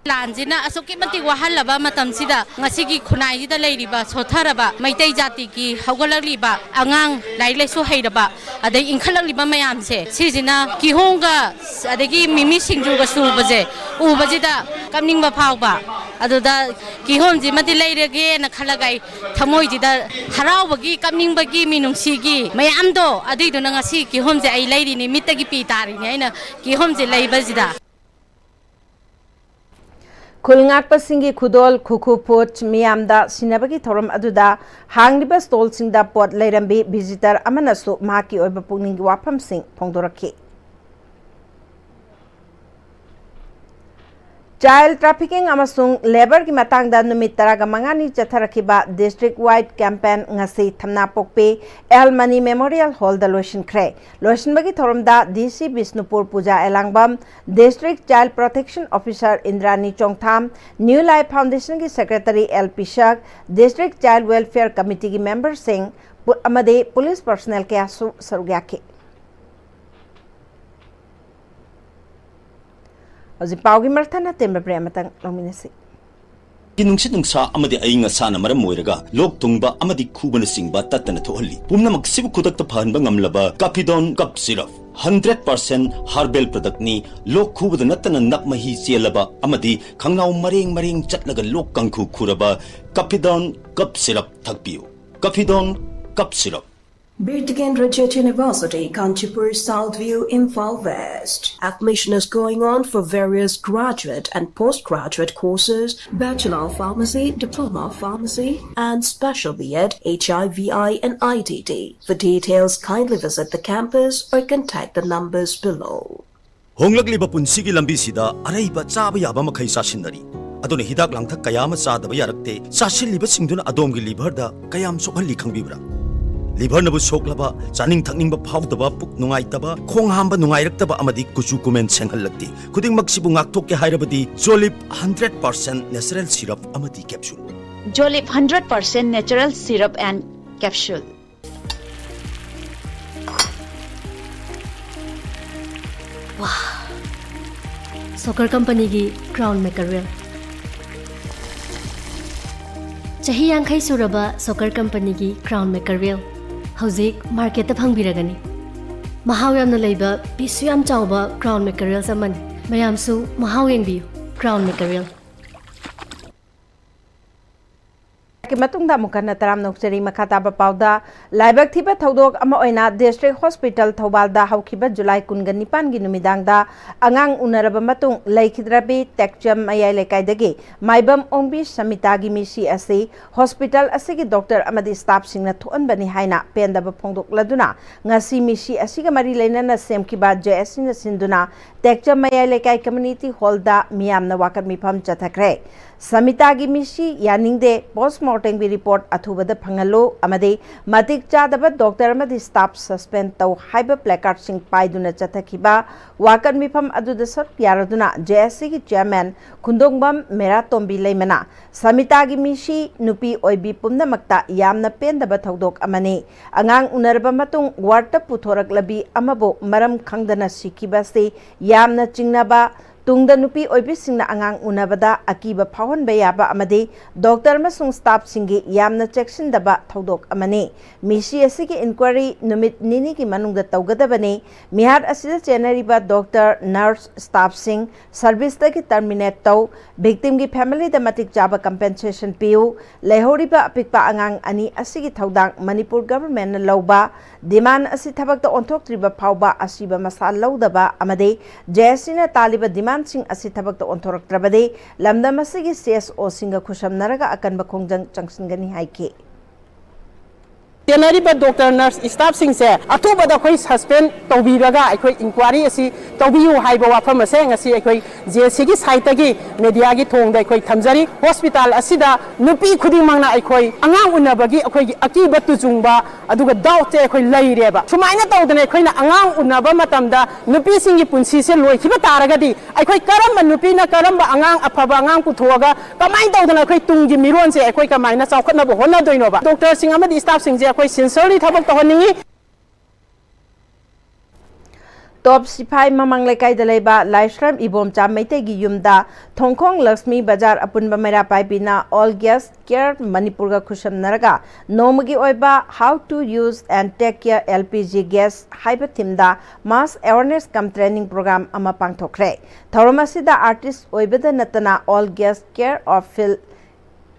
लांजिना असुकी मति वहलबा मतमसिदा ngasi खुनाइदा लैरिबा सोथरबा मैतै जाति की हौगललिबा अंगांग लाइलेसु हैरबा अदै इंखललिबा मयामसे सिजिना किहोंगा अदगी मिमि सिंजुगा सुबजे उबजिदा कमनिंगबा फावबा अदुदा किहोमजि मति लैरगे न खलगाई थमोइजिदा हरावबगी कमनिंगबगी मिनुंगसिगी मयामदो अदैदुना ngasi किहोमजे ai लैरिनि मितगी पि तारिनि हैना किहोमजे लैबजिदा खुलंगाकपसिंगी खुदोल खुखुफुट मियामदा सिनबगी थोरम अदुदा हांगलिबा स्टॉलसिंगदा पोट लेरंबी विजिटर अमनसु माकी ओइबा पुगनिंगी वाफमसिंग फोंदोरखी चाइल्ड ट्रैफिकिंग अमसुंग लेबर की मतंगदा नुमित तरागा मंगानी चथरखिबा डिस्ट्रिक्ट वाइड कैंपेन ngasi थमना पोकपे एल मनी मेमोरियल हॉल द लोशनख्रे लोशनबगी थोरमदा DC Bishnupur Puja Elangbam district child protection officer Indrani Chongtham new life foundation की secretary L Pishak district child welfare committee की मेंबर सिंह अमदे पुलिस पर्सनल के आसु सरुग्याखे पागी मर्थना तेम प्रेमतंग लोमिनसी नुंसित नुंसा अमदि अइंग असाना मरम मोइरगा लोक तुंगबा अमदि खुबन सिंगबा तत्तन थोहली पुमनमक सिबु खुदक फहनबा ngamlaba काफिडोन कप सिरप 100% हर्बल प्रोडक्ट नि लोक खुबद नतन नक मही चेलबा अमदि खंगनाउ मरेंग मरेंग चटलगा लोक कंखु खुरबा काफिडोन कप सिरप थकपियो काफिडोन cough syrup Birtigan Rajat University, Kanchipur, Southview, Imphal West. Admission is going on for various graduate and postgraduate courses, Bachelor of Pharmacy, Diploma of Pharmacy, and Special B.Ed, HIVI and ITT. For details, kindly visit the campus or contact the numbers below. Honglagli punsi ki lambi sida araiba chaba yaba makhai sasinari. Adone hidak langthak kayama sadaba yarakte sasilliba singduna adom gi liver da kayam sokhalli khangbibra. Liver नबु सोकलबा चानिंग थकनिंग फाउदबा पुक नुंगाइतबा खोंग हांबा नुंगाइरक्तबा अमदि कुचु कुमेन सेंहलक्ति खुदिंग मक्सिबु ngakthok ke hairabadi Jolip 100% natural syrup amadi capsule Jolip 100% natural syrup and capsule वाह सोकर company की क्राउन मैकरवेल चाही यांखै सुरबा सोकर कंपनी की क्राउन मैकरवेल हौजिक मार्केट फंगबिरगनी महाव यामना लैबा पिसु याम चावबा क्राउन मैकरवेल समन मयामसु महाव येंबियु क्राउन मैकरवेल के मतुंगदा मुकन्ना तराम नोक्चरी मखाताबा पाउदा लाइबक थिबा थौदोक अमा ओइना डिस्ट्रिक्ट हॉस्पिटल थौबालदा हौखिबा जुलाई 29 गी नुमिदांगदा अंगांग उनरबा मतुंग लैखिद्राबी टेक्चम मयाय लेकाइदगी माइबम ओंबी समितागी मिसी असे हॉस्पिटल असेगी डॉक्टर अमदी स्टाफ सिंगना थोअनबनी हाइना पेंदबा फोंदोकलदुना ngasi मिसी असिगा मरी लेनना सेमखिबा जेएससिना सिंदुना टेक्चम मयाय लेकाइ कम्युनिटी हॉलदा मियामना वाकन मिफम चथखरे समितागी मिसी यानिंगदे पोस्टमार्टम की रिपोर्ट अथुबद फंगलो अमदे मतिक चादब डॉक्टर अमदि स्टाफ सस्पेंड तौ हाइब प्लेकार्ड सिंग पाइदुना चथखिबा वाकन मिफम अदुद सर यारदुना जेएससी की चेयरमैन खुंदोंगबम मेरातोंबी लेमना समितागी मिसी नुपी ओइबी पुमनमक्ता यामना पेंदब थौदोक अमने अंगांग उनरबा मतुंग वार्ड पुथोरकलबी अमबो मरम खंगदना सिकिबसे यामना चिंगनबा तुंगदा नुपी ओइबिसिंगना अंगांग उनबदा अकीबा फावनबा याबा अमदे डॉक्टर अमसुंग स्टाफ सिंगे यामना चेक्सिनदबा थौदोक अमने मिसी असिगी इंक्वायरी नुमित निनी की मनुंगदा तौगदबने मिहार असिदा चेनरीबा डॉक्टर नर्स स्टाफ सिंग सर्विस तकी टर्मिनेट तौ विक्टिम की family the मतिक Chaba compensation PU लेहोरिबा अपिकपा अंगांग अनि असिगी थौदांग मणिपुर गवर्नमेंट न लौबा डिमांड असि थबकता ओंथोक्त्रिबा फावबा असिबा मसा लौदबा अमदे जेएससीना तालिबा डिमांड सिंग असि थबकता ओंथोरक्त्रबदे लमदम असिगी सीएसओ सिंग खुशमनरगा अकनबा खोंजंग चंगसिनगनी हाइके तेनरीबा डॉक्टर नर्स स्टाफ सिंग से अथुबदा खोई सस्पेंड तौबीरगा अखोई इंक्वायरी असि तौबियु हाइबा वाफम असे ngasi अखोई जेसी की साइट की मीडिया की थोंग दे खोई थमजरी हॉस्पिटल असिदा नुपी खुदिंग मंगना अखोई अंगांग उन्नबगी अखोई अकीबा तुजुंगबा अदुगा दाउट अखोई लैरेबा सुमाइना तौदने अखोइना अंगांग उन्नबा मतमदा नुपी सिंगी पुंसी से लोइखिबा तारगदी अखोई करम नुपीना करम अंगांग अफबा अंगांग पुथोगा कमाइन तौदना अखोई तुंगी मिरोन से अखोई कमाइना चौखनबो होना दोइनोबा डॉक्टर सिंग अमदी स्टाफ सिंग जे सिंसरली थबक तहनिंगी टॉप सिपाही ममंग लेकाई दलेबा लाइश्रम इबोमचा मैतेगी युमदा थोंखोंग लक्ष्मी बाजार अपुनबा मेरा पाइबिना ऑल गैस केयर मणिपुर का खुशम नरगा नोमगी ओइबा how to use and take care LPG gas हाइब थिमदा mass awareness cum training programme अमा पांगथोखरे थौरमसिदा आर्टिस्ट ओइबदा नतना all gas care of fill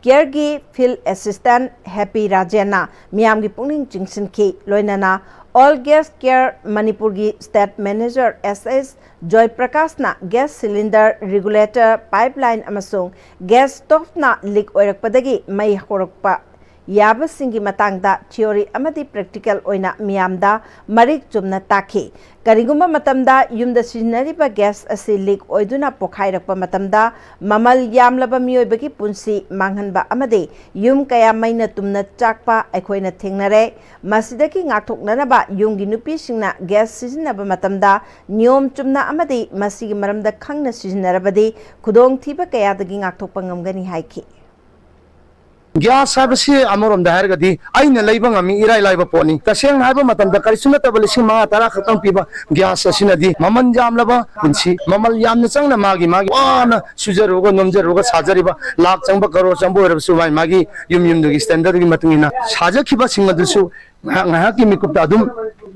care की फील्ड असिस्टेंट हैप्पी राजेना मियाम की पुनिंग चिंगसिन की लोइनाना ऑल गैस केयर मणिपुर की state manager SS Joy Prakash ना गैस सिलेंडर रेगुलेटर पाइपलाइन अमसुंग गैस स्टोव ना लीक ओरकपदगी मई होरकपा याबसिंगी मतंगदा theory अमदी practical ओइना मियामदा Marik Chumna ताखी करिगुम्बा मतमदा युमदा सिजनरिबा gas असी लीक ओइदुना पोखाइरकपा मतमदा ममल यामलबा मियोइबगी पुंसी मांगहनबा अमदे युम कया मैना तुमना चाकपा अखोइना थेंगनरे मसिदगी ngathoknanaba युमगी नुपीसिंगना गैस सिजनबा मतमदा नियम Chumna अमदे मसिगी मरमदा खंगना सिजनरबदे खुदोंग थीबा कयादगी ngathokpa ngamgani haiki gas अमरदी अना लेबी इराई लाइब पोनी तसें कई लिंग मंगा तरा खतम पीब ग्यास ममन जामलब पुंसी ममल याम चंगना मागी वाना सुजरूग नोमजरूग साजरीब लाख चंब करोड़ चंब मागी युम युम स्टैंडर्ड की मतुंगिना साजखिब सिंगदुसु की मिकुप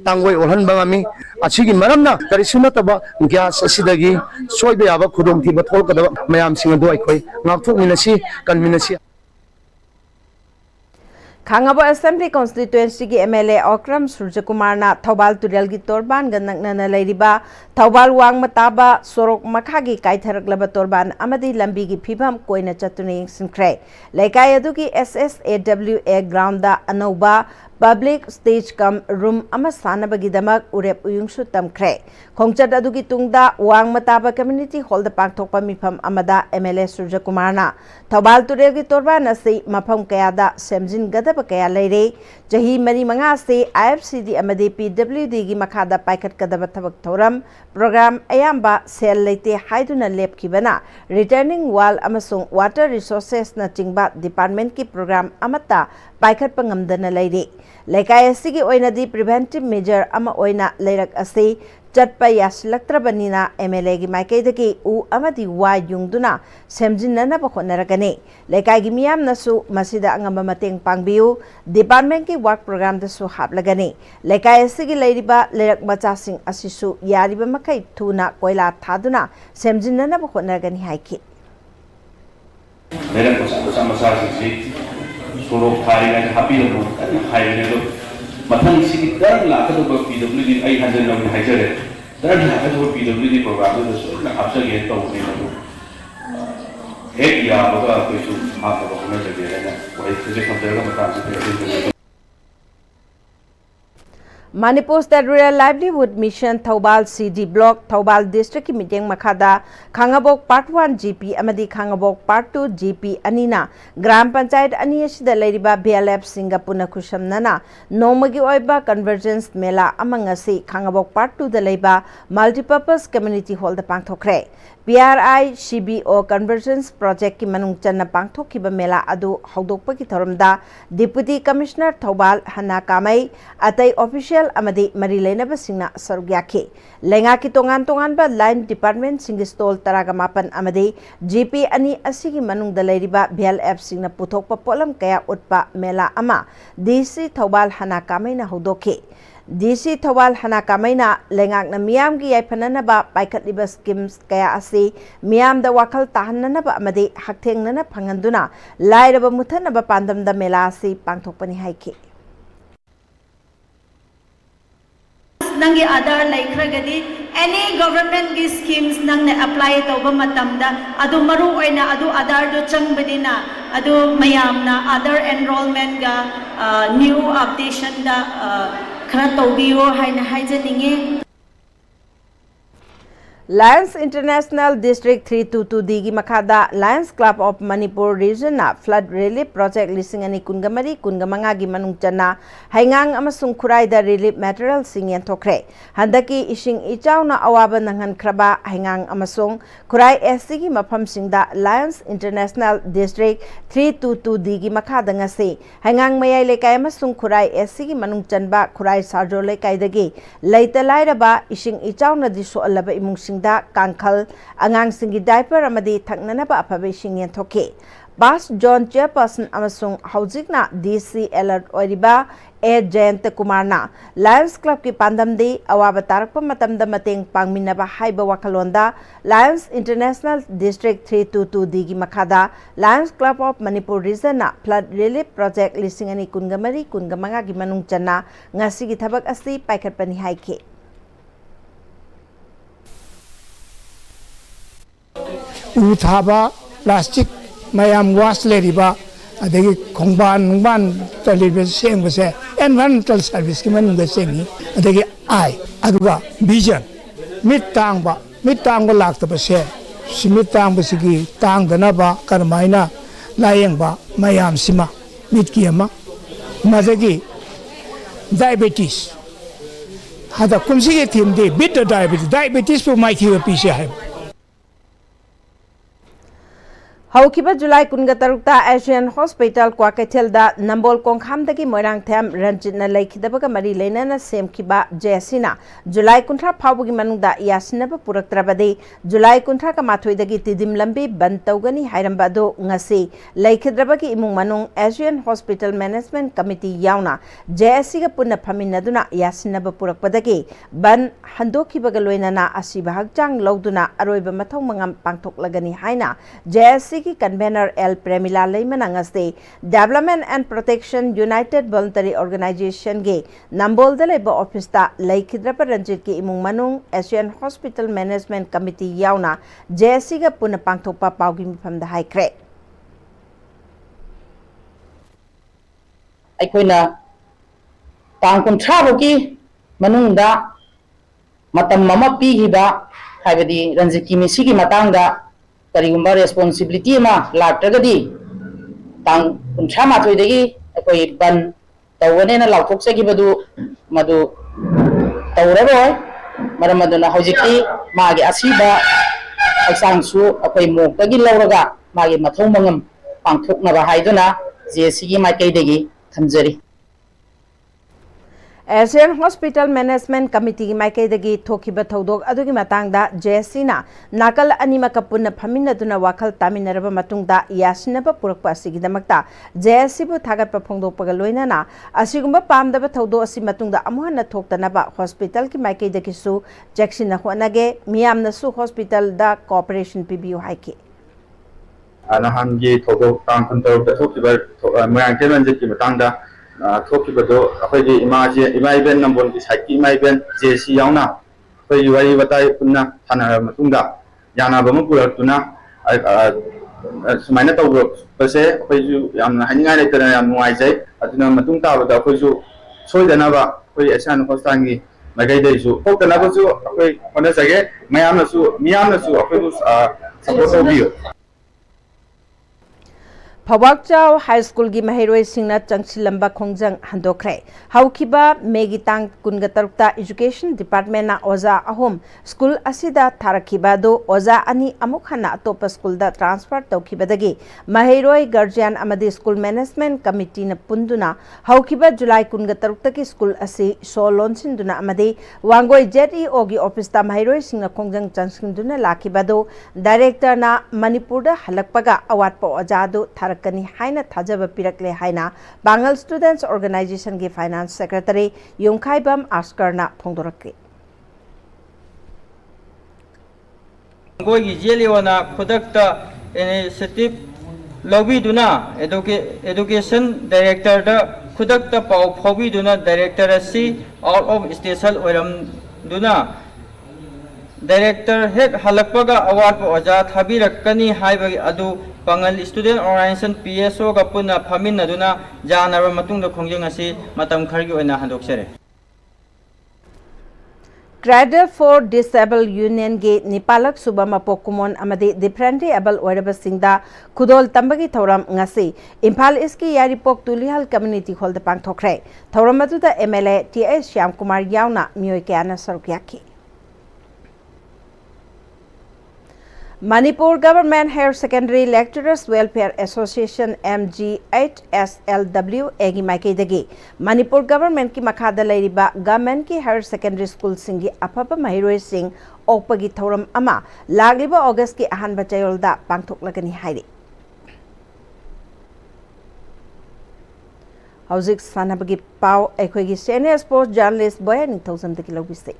तांगोय ओहनबी मरमना कई नतब ग्यास सोब याब खुदोंथीब थोलकदब मैम सिंगदोई कन्वीनसी खांगाबो असेंबली कॉन्स्टिट्यूएंसी की MLA ओक्रम सूर्यकुमार ना थौबाल तुरेल की तोरबान गनकना लेरिबा थौबाल वांग मताबा सोरोक मखागी काइथरकलबा तोरबान अमदी लंबी की फिभम कोइना चतुने सिंख्रे लेकाय अदुगी SSAWA ग्राउंड दा अनौबा पब्लिक स्टेज कम रूम अमा सानबगीदमक उरेप उयुंगसु तमख्रे खोंगचत अदुगी तुंगदा वांग मताबा कम्युनिटी हॉल दा पांगथोकपा मिफम अमदा MLA सूर्यकुमारना थौबाल तुरेल की तोरबान असि मफम कयादा सेमजिन गदब कया लेरे जही मरी मंगा से IFCD अमदे PWD की मखादा पाइखट कदब थबक थौरम प्रोग्राम अयाम्बा सेल लेते हाइदुना लेपखिबना रिटर्निंग वाल अमसुंग वाटर रिसोर्सेस न चिंगबा डिपार्टमेंट की प्रोग्राम अमता पाइखट पंगमदना लेरे लेकाय असिगी ओइनादी प्रिवेंटिव मेजर अमा ओइना लेरक असे चटपा यासलक्त्रबनिना MLA की माइकैदगी उ अमदी वा युंगदुना सेमजिनना बखोनरगने लेकाय की मियामनसु मसिदा अंगम मतेंग पांगबियु डिपार्टमेंट की वर्क प्रोग्राम दसु हापलगने लेकाय असिगी लेरिबा लेरक मचासिंग असिसु यारिबा मखै थुना कोयला थादुना सेमजिनना बखोनरगनी हाइकी लेरक मचासिंग सोरो थारिना हापीनो हाइलेलो मथंग सिगी दर लाखदब PWD आई हजन नम हाइजरे दर लाखदब PWD प्रोग्राम दो सोना हापसगे तौने मदु हेक या बगा कोइसु मातब होना जगेना कोइ प्रोजेक्ट कंप्यूटर मतांग Manipur state rural livelihood mission Thoubal CD block Thoubal district की मीटिंग मखादा खांगाबोक पार्ट 1 GP अमदी खांगाबोक पार्ट 2 GP अनीना ग्राम पंचायत अनी असिदा लेरिबा BLF सिंगा पुना खुशमनना नोमगी ओइबा कन्वर्जेंस मेला अमंगसी खांगाबोक पार्ट 2 द लेबा मल्टीपर्पज कम्युनिटी हॉल द पांगथोखरे PRI CBO कन्वर्जेंस प्रोजेक्ट की मनुंग चन्ना पांगथोखिबा मेला अदु हौदोकपगी थोरमदा डिप्यूटी कमिश्नर थौबाल हना कामै अतै ऑफिशियल अमदी मरी लेनबा सिंगना सरुग याखे लेंगा की तोंगान तोंगानबा लाइन डिपार्टमेंट सिंग स्टॉल तरागा मापन अमदी GP अनी असिगी मनुंग द लेरिबा BLF सिंगना पुथोकपा पोलम कया उटपा मेला अमा DC थौबाल हना कामैना हौदोखे DC थौबाल हना कामैना लेंगाकना मियाम की याइफननबा पाइखतलिबा स्कीम्स कया असी मियाम द वाखल ताहननबा अमदी हकथेंगनना फंगंदुना लाइरबा मुथनबा पांदमदा मेला असी पांगथोकपनि हाइखे नंगे आधार लाइख्रगदी एनी गवर्नमेंट की स्कीम्स नंगने अप्लाई तौबा मतमदा अदु मरु ओइना अदु आधार दो चंगबदिना अदु मयामना आधार एनरोलमेंट गा न्यू अपडेशन दा खरा तौबियो हाइना हाइजनिंगे लायंस इंटरनेशनल डिस्ट्रिक्ट 322D की मखादा Lions Club of Manipur region ना फ्लड रिलीफ प्रोजेक्ट लिसिंग अनि कुनगमरी कुनगमंगा की मनुंग चन्ना हाइंगांग अमसुंग खुराई द रिलीफ मटेरियल सिंग यंथोखरे हंदकी इशिंग इचाउना अवाबा नंगन खरबा हाइंगांग अमसुंग खुराई SC की मफम सिंगदा लायंस इंटरनेशनल डिस्ट्रिक्ट 322D की मखादा ngasi हाइंगांग मयाई लेकाय अमसुंग खुराई SC की मनुंग चनबा खुराई साजो लेकायदगी लेता लाइरबा इशिंग इचाउना दिसो अलबा इमुंग कांखल आंगांग सिंगी डायपर अमदी थकननबा अफबे सिंग यंथोखे पास जोन चेयरपर्सन अमसुंग हौजिकना DC अलर्ट ओरिबा ए जयंत कुमारना लायंस क्लब की पांदमदी अवाब तारकप मतमदा मतेंग पांगमिनबा हाइबा वाखलोंदा लायंस इंटरनेशनल डिस्ट्रिक्ट 322D की मखादा Lions Club of Manipur region ना फ्लड रिलीफ प्रोजेक्ट लिसिंग अनि कुनगमरी कुनगमंगा की मनुंग चन्ना ngasi की थबक असि पाइखटपनि हाइखे उथाबा प्लास्टिक मयाम वास लेरिबा अदगी खोंबान नुबान तलिबे सेंबसे एनवायरमेंटल सर्विस की मनुंग सेंगी अदगी आई अदुगा विजन मितांग लाक्तबसे सिमितांग बसिगी तांगदनबा करमाइना लायंगबा मयाम सिमा मितकी अमा मदगी डायबिटीज हदा कुमसिगे थीम दे बिट डायबिटीज पु माइथी पीसे है हौखिबा जुलाई कुनगा तरुक्ता एशियन हॉस्पिटल क्वाकैथेलदा नंबोल कोंखामदगी मोइरांगथेम रंजितना लेखिदबगा मरी लेनना सेमखिबा जेसिना जुलाई कुंथ्रा फावबगी मनुंगदा यासिनबा पुरक्त्रबदे जुलाई कुंथ्रा का माथोइदगी तिदिम लंबी बंद तौगनी हाइरंबादो ngasi लेखिद्रबगी इमुंग मनुंग एशियन हॉस्पिटल मैनेजमेंट कमिटी यावना जेएससी गा पुन्ना फमिनदुना यासिनबा पुरक्पदगी बन हंदोखिबगा लोइनना असिबा हकचांग लौदुना अरोइबा मथौ मंगम पांगथोकलगनी हाइना जेएससी की कन्वेनर एल प्रेमिला लेमनंगसे development and protection united voluntary organisation के नंबोल लेब ऑफिस लेखिद्रब रंजित की इमुंग मनुंग एशियन हॉस्पिटल मैनेजमेंट कमिटी यावना जेएससी का पुनः पांगथोकपा पाउगी मिफम हाइख्रे अखोइना तांग कुंथ्राबोगी मनुंगदा मतम मम पीगिबा हाइबदी रंजित की मिसी की मतांगदा करीगुंबा रेस्पॉन्सिबिलिटी मा लाक्टगदी तांग कुंथ्रा माथोइदगी अखोइ बन तौवनेना लाउथोकसगिबदु मदु तौरबोय मरम मदुना हौजिकी मागे असिबा असांसु अखोइ मोक्तगी लौरगा मागे मथौ मंगम पांथोकनबा हाइदुना जेसीगी माइकैदगी थमजरी एशियन हॉस्पिटल मैनेजमेंट कमिटी की माइकैदगी थोखिबा थौदोक अदुगी मातांगदा जेएससीना नाकल अनिमक पुन्ना फमिनदुना वाखल तामिनरबा मतुंगदा यासिनबा पुरकपा असिगिदमक्ता जेएससीबु थागतपा फोंदोकपगा लोइनाना असिगुंबा पामदबा थौदो असि मतुंगदा अमुहन्ना थोक्तनबा हॉस्पिटल की माइकैदगिसु चेक्सिना होनगे मियामनसु हॉस्पिटल दा कोऑपरेशन पिबियु हाइके अनहानगी थौदो तांग कुंतरब थोकिबा मयांगते रंजित की मतांगदा थोकिबदो अखोइगे इमाइबेन नंबोल की साइड की इमाइबेन जेसी यावना अखोइ वारी बताई पुन्ना थाना मतुंगा यानाबम पुरक्तुना सुमाइना तौबो बसे अखोइजु यामना हानिंगाइ लेतना याम नुआइजै अदुना मतुंग ताबदा अखोइजु सोइदनाबा अखोइ एशियन हॉस्पिटल की मगैदैसु होतनाबसु अखोइ होनसगे मियामनसु अखोइजु सपोर्ट तौबियो फवाकचाव हाई स्कूल की महरोई सिंगना चंगसिलंबा खोंजंग हंदोखरे हौखिबा मेगी तांग कुनगा तरुक्ता एजुकेशन डिपार्टमेंट ना ओजा अहोम स्कूल असिदा थारखिबादो ओजा अनि अमुक हना अतोप स्कूल दा ट्रांसफर तौखिबदगी महरोई गार्जियन अमदी स्कूल मैनेजमेंट कमिटी न पुंदुना हौखिबा जुलाई कुनगा तरुक्ता की स्कूल असि सोलोनसिंदुना अमदी वांगोई जेडईओ की ऑफिस ता महरोई सिंगना खोंजंग चंगसिंदुना लाखिबादो डायरेक्टर ना मणिपुर दा हलकपगा अवाटपा ओजादो कनी हाइना थाजब पिरकले हाइना बांगल स्टूडेंट्स ऑर्गेनाइजेशन के फाइनेंस सेक्रेटरी योंखाइबम आस्करना फोंदोरके गोगी जेलियोना खुदकता इनिशिएटिव लौबीदुना एजुकेशन डायरेक्टर दा खुदकता पाउ फौबीदुना डायरेक्टर असि आउट ऑफ स्टेशन ओरमदुना डायरेक्टर हेक हलकपगा अवार्ड ओजा थाबिरकनी हाइबगी अदु पांगल स्टूडेंट ऑर्गेनाइजेशन पीएसओ का पुनः फमिनदुना जानरब मतुंग खोंजंग असि मतम खरगी ओइना हंदोकसरे क्रेडल फॉर डिसेबल यूनियन के निपालक सुबा मपोकुमोन अमदे डिफरेंटली एबल ओइरबसिंगदा खुदोल तंबगी थौरम ngasi इम्फाल इसकी यारिपोक तुलिहल कम्युनिटी हॉल द पांगथोखरे थौरम मदुदा एमएलए टीएस श्याम कुमार यावना मियोय क्याना सरक्याखी Manipur Government Higher Secondary Lecturers Welfare Association MGHSLW एगी माइकेदगी Manipur Government की मखादा लेरिबा Government की Higher Secondary School सिंगी अफब महिरोई सिंग ओपगी थौरम अमा लागलिबा अगस्त की अहानबा चयोलदा पांगथोकलगनी हाइरे हौजिक सानबगी पाव अखोगी सीनियर स्पोर्ट्स जर्नलिस्ट बोया निथौजमदगी लौबिसे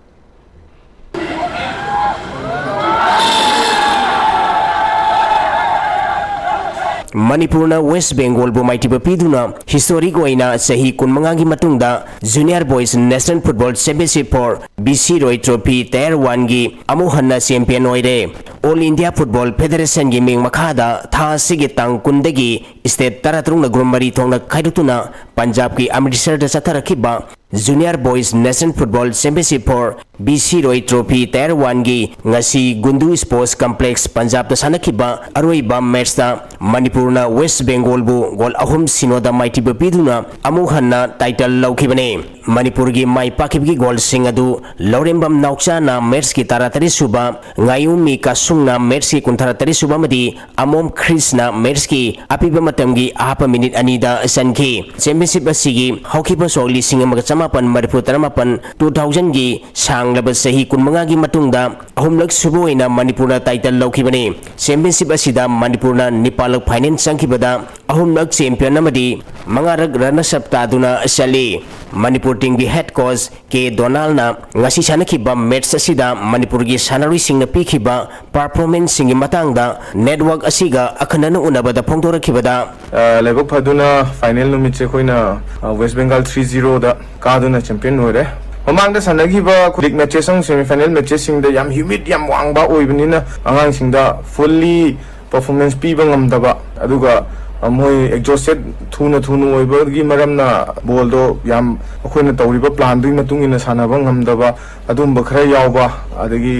मणिपुर वेस्ट बेंगल बु माइटिबा पीदुना हिस्टोरिक ओइना सही कुनमंगागी मतुंगदा junior boys national football championship for BC Roy trophy tier 1 गी अमु हन्ना चैंपियन ओइरे ऑल इंडिया फुटबॉल फेडरेशन गी मिंग मखादा था सिगे तांग कुंदगी स्टेट 13 ग्रुमरी थोंना खाइदुतुना पंजाब की अमृतसर दा चथरखिबा junior boys national football championship for BC Roy trophy tier 1 गी ngasi गुंदू स्पोर्ट्स कॉम्प्लेक्स पंजाब दा सानखिबा अरोइबा मैच दा मणिपुर ना वेस्ट बेंगल बु गोल अहुम सिनोदा माइटिबा पीदुना अमु हन्ना टाइटल लौखिबने मणिपुर गी माइ पाखिबगी गोल सिंग अदु लौरेंबम नाउचा ना मैच की 33 सुबा ngaiyumi kasung na मैच की 39 सुबा मदी अमोम ख्रिस ना मैच की अपिबा मतमगी आहपा मिनिट अनीदा सनखी चैंपियनशिप असिगी हौखिबा सोली सिंग मग चमापन मरिफु तरमापन 2000 गी सांगलब सही कुनमंगा गी मतुंगदा अहुमलक सुबोइना मणिपुर ना टाइटल लौखिबने चैंपियनशिप असिदा मणिपुर ना निपालक फाइनेंस संखिबदा अहुमलक चैंपियन अमदी मंगारक रनर्स अप तादुना चली मणिपुर टीम की हेड कोच के डोनाल्ड ना ngasi sanakhiba match asida manipur gi sanari singna pikhiba performance singi matangda network asiga akhanana unabada phongdorakhibada लेबक फदुना फाइनल नुमित से कोइना वेस्ट बंगाल 3-0 दा कादुना चैंपियन होरे ममांग दा सनगिबा लीग मैचेस संग सेमीफाइनल मैचेस सिंग दा याम ह्यूमिड याम वांगबा ओइबनिना अंगांग सिंग दा फुल्ली परफॉर्मेंस पीबा ngamdaba aduga मोई एग्जॉस्टेड थुनु ओइबगी मरमना बॉल दो याम अखोइना तौरिबा प्लान दुई मतुंग इन सानबा ngamdaba अदुम बखरा यावबा अदगी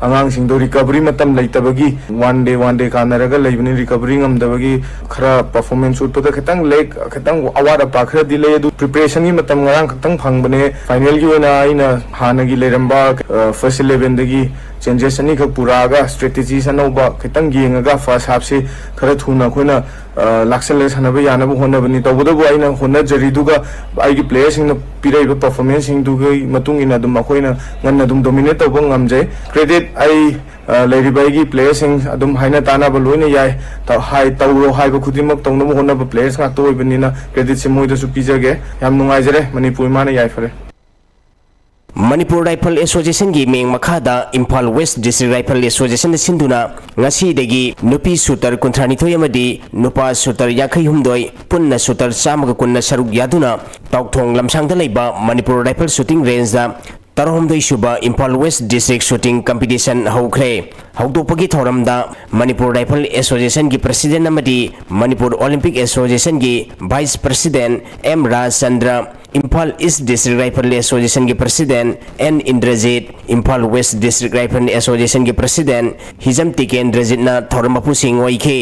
अंगांग सिंग दो रिकवरी मतम लैतबगी वन डे कानरगा लैबनि रिकवरी ngamdabagi खरा परफॉर्मेंस उतपदा खतंग लेक खतंग अवार पाखरा दिले दु प्रिपरेशन की मतम ngarang खतंग फंगबने फाइनल की ओना आइना हानगी लेरंबा फर्स्ट 11 दगी चेंजेस अनि खक पुरागा स्ट्रेटजीज अनौबा खतंग येंगा फर्स्ट हाफ से खरा थुना खोना लाक्सल सानबा यानबो होनबनि तबदबो आइना होना जरिदुगा आइगी प्लेयर्स सिंग पिराइबा परफॉर्मेंस सिंग दुगै मतुंग इना दुम अखोइना ngana dum dominate tawba ngamjai credit ai लेरिबाई प्लेयर्स हाइना तानाब लोइना याय हाई तौरो हाइब खुदिमक तौनब होनब प्लेयर्स ngakto ओइबनिना क्रेडिट से मोइदसु पिजगे याम नुंगाइजरे मणिपुर माने यायफरे मणिपुर राइफल एसोसिएशन की मेंग मखादा Imphal west district rifle association सिंधुना ngasi नुपी शूटर 32 अमदी नुपा शूटर 52 पुन्ना शूटर 110 सरुक यादुना तौथोंग लमसांगदा लेबा मणिपुर राइफल शूटिंग रेंज दा तरहमदई सुबा Imphal west district shooting competition हौख्रे हौदोपगी थौरमदा मणिपुर राइफल एसोसिएशन की प्रेसिडेंट अमदी मणिपुर ओलंपिक एसोसिएशन की vice president M Rajchandra Imphal east district rifle association के president N Indrajit Imphal west district rifle association के प्रेसिडेंट हिजम टिकेंद्रजीत ना थौरमपु सिंह ओइखे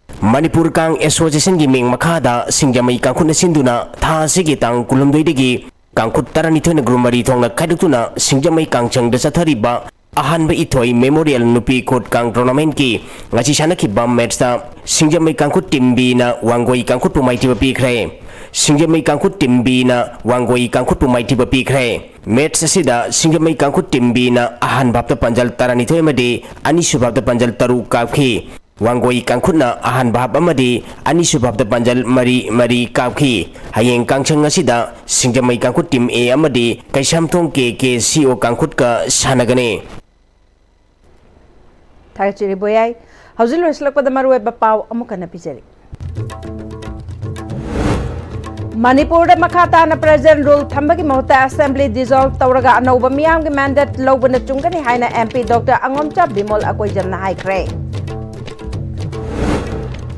मणिपुर कांग एसोसिएशन की मेंग मखादा सिंगजमई कांखुन सिंधुना था सिगी तांग कुलुमदोइदगी कांखुत 12 ग्रुमरी थोंना खाइदुतुना सिंगजमई कांगचंग द चथरिबा अहानब इथोई मेमोरियल नुपी कोट कांग टूर्नामेंट की ngasi sanakhiba match da सिंगजमई कांखुत टीम बी ना वांगोई कांखुत पुमाइतिबा पिखरे सिंगजमई कांखुत टीम बी ना वांगोई कांखुत पुमाइतिबा पिखरे मैच असिदा सिंगजमई कांखुत टीम बी ना अहान भाबता पंजल 12 मदी अनि सुभाबता पंजल 3 काखी वांगोई कांखुना अहान भाब अमदी अनि सुभाबता पंजल मरी काखी हयेंग कांगचंग असिदा सिंगजमई कांखुत टीम ए अमदी कैसामथोंग के सीओ कांखुत का सानगने थागचिरि बोयाई हौजिल लोइसलकपदा मरुएबा पाव अमुकना पिजरी मणिपुर मखा ताना प्रेजेंट रूल थंबगी महत्ता असेंबली डिसॉल्व तौरगा अनौबा मियाम के मैंडेट लौबना चुंगनी हाइना एमपी डॉक्टर अंगोमचा बिमोल अकोइजमना हाइख्रे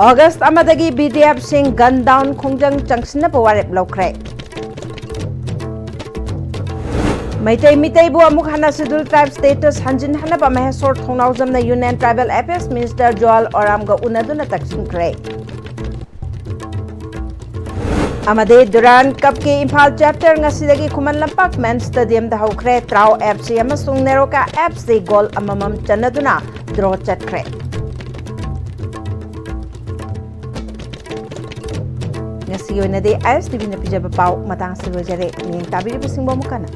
अगस्त अमदगी बीडीएफ सिंह गन डाउन खुंजंग चंगसिनब वारेप लौख्रे मितैबु अमुक हना शेड्यूल ट्राइब स्टेटस हंजिन हनब महेश्वर थोंनाउजमना union tribal affairs minister Jual ओरामगा उनदुना तक्सिनख्रे अमदे दुरान कप के Imphal chapter ngasi Khuman Lampak main stadium दा हौख्रे त्राउ एफसी अमसुंग नेरोका एफसी गोल अममम चनदुना ड्रॉ चटख्रे ngasi oinade ISTV na pijaba pau matang silojare ning tabiri bising bomu kana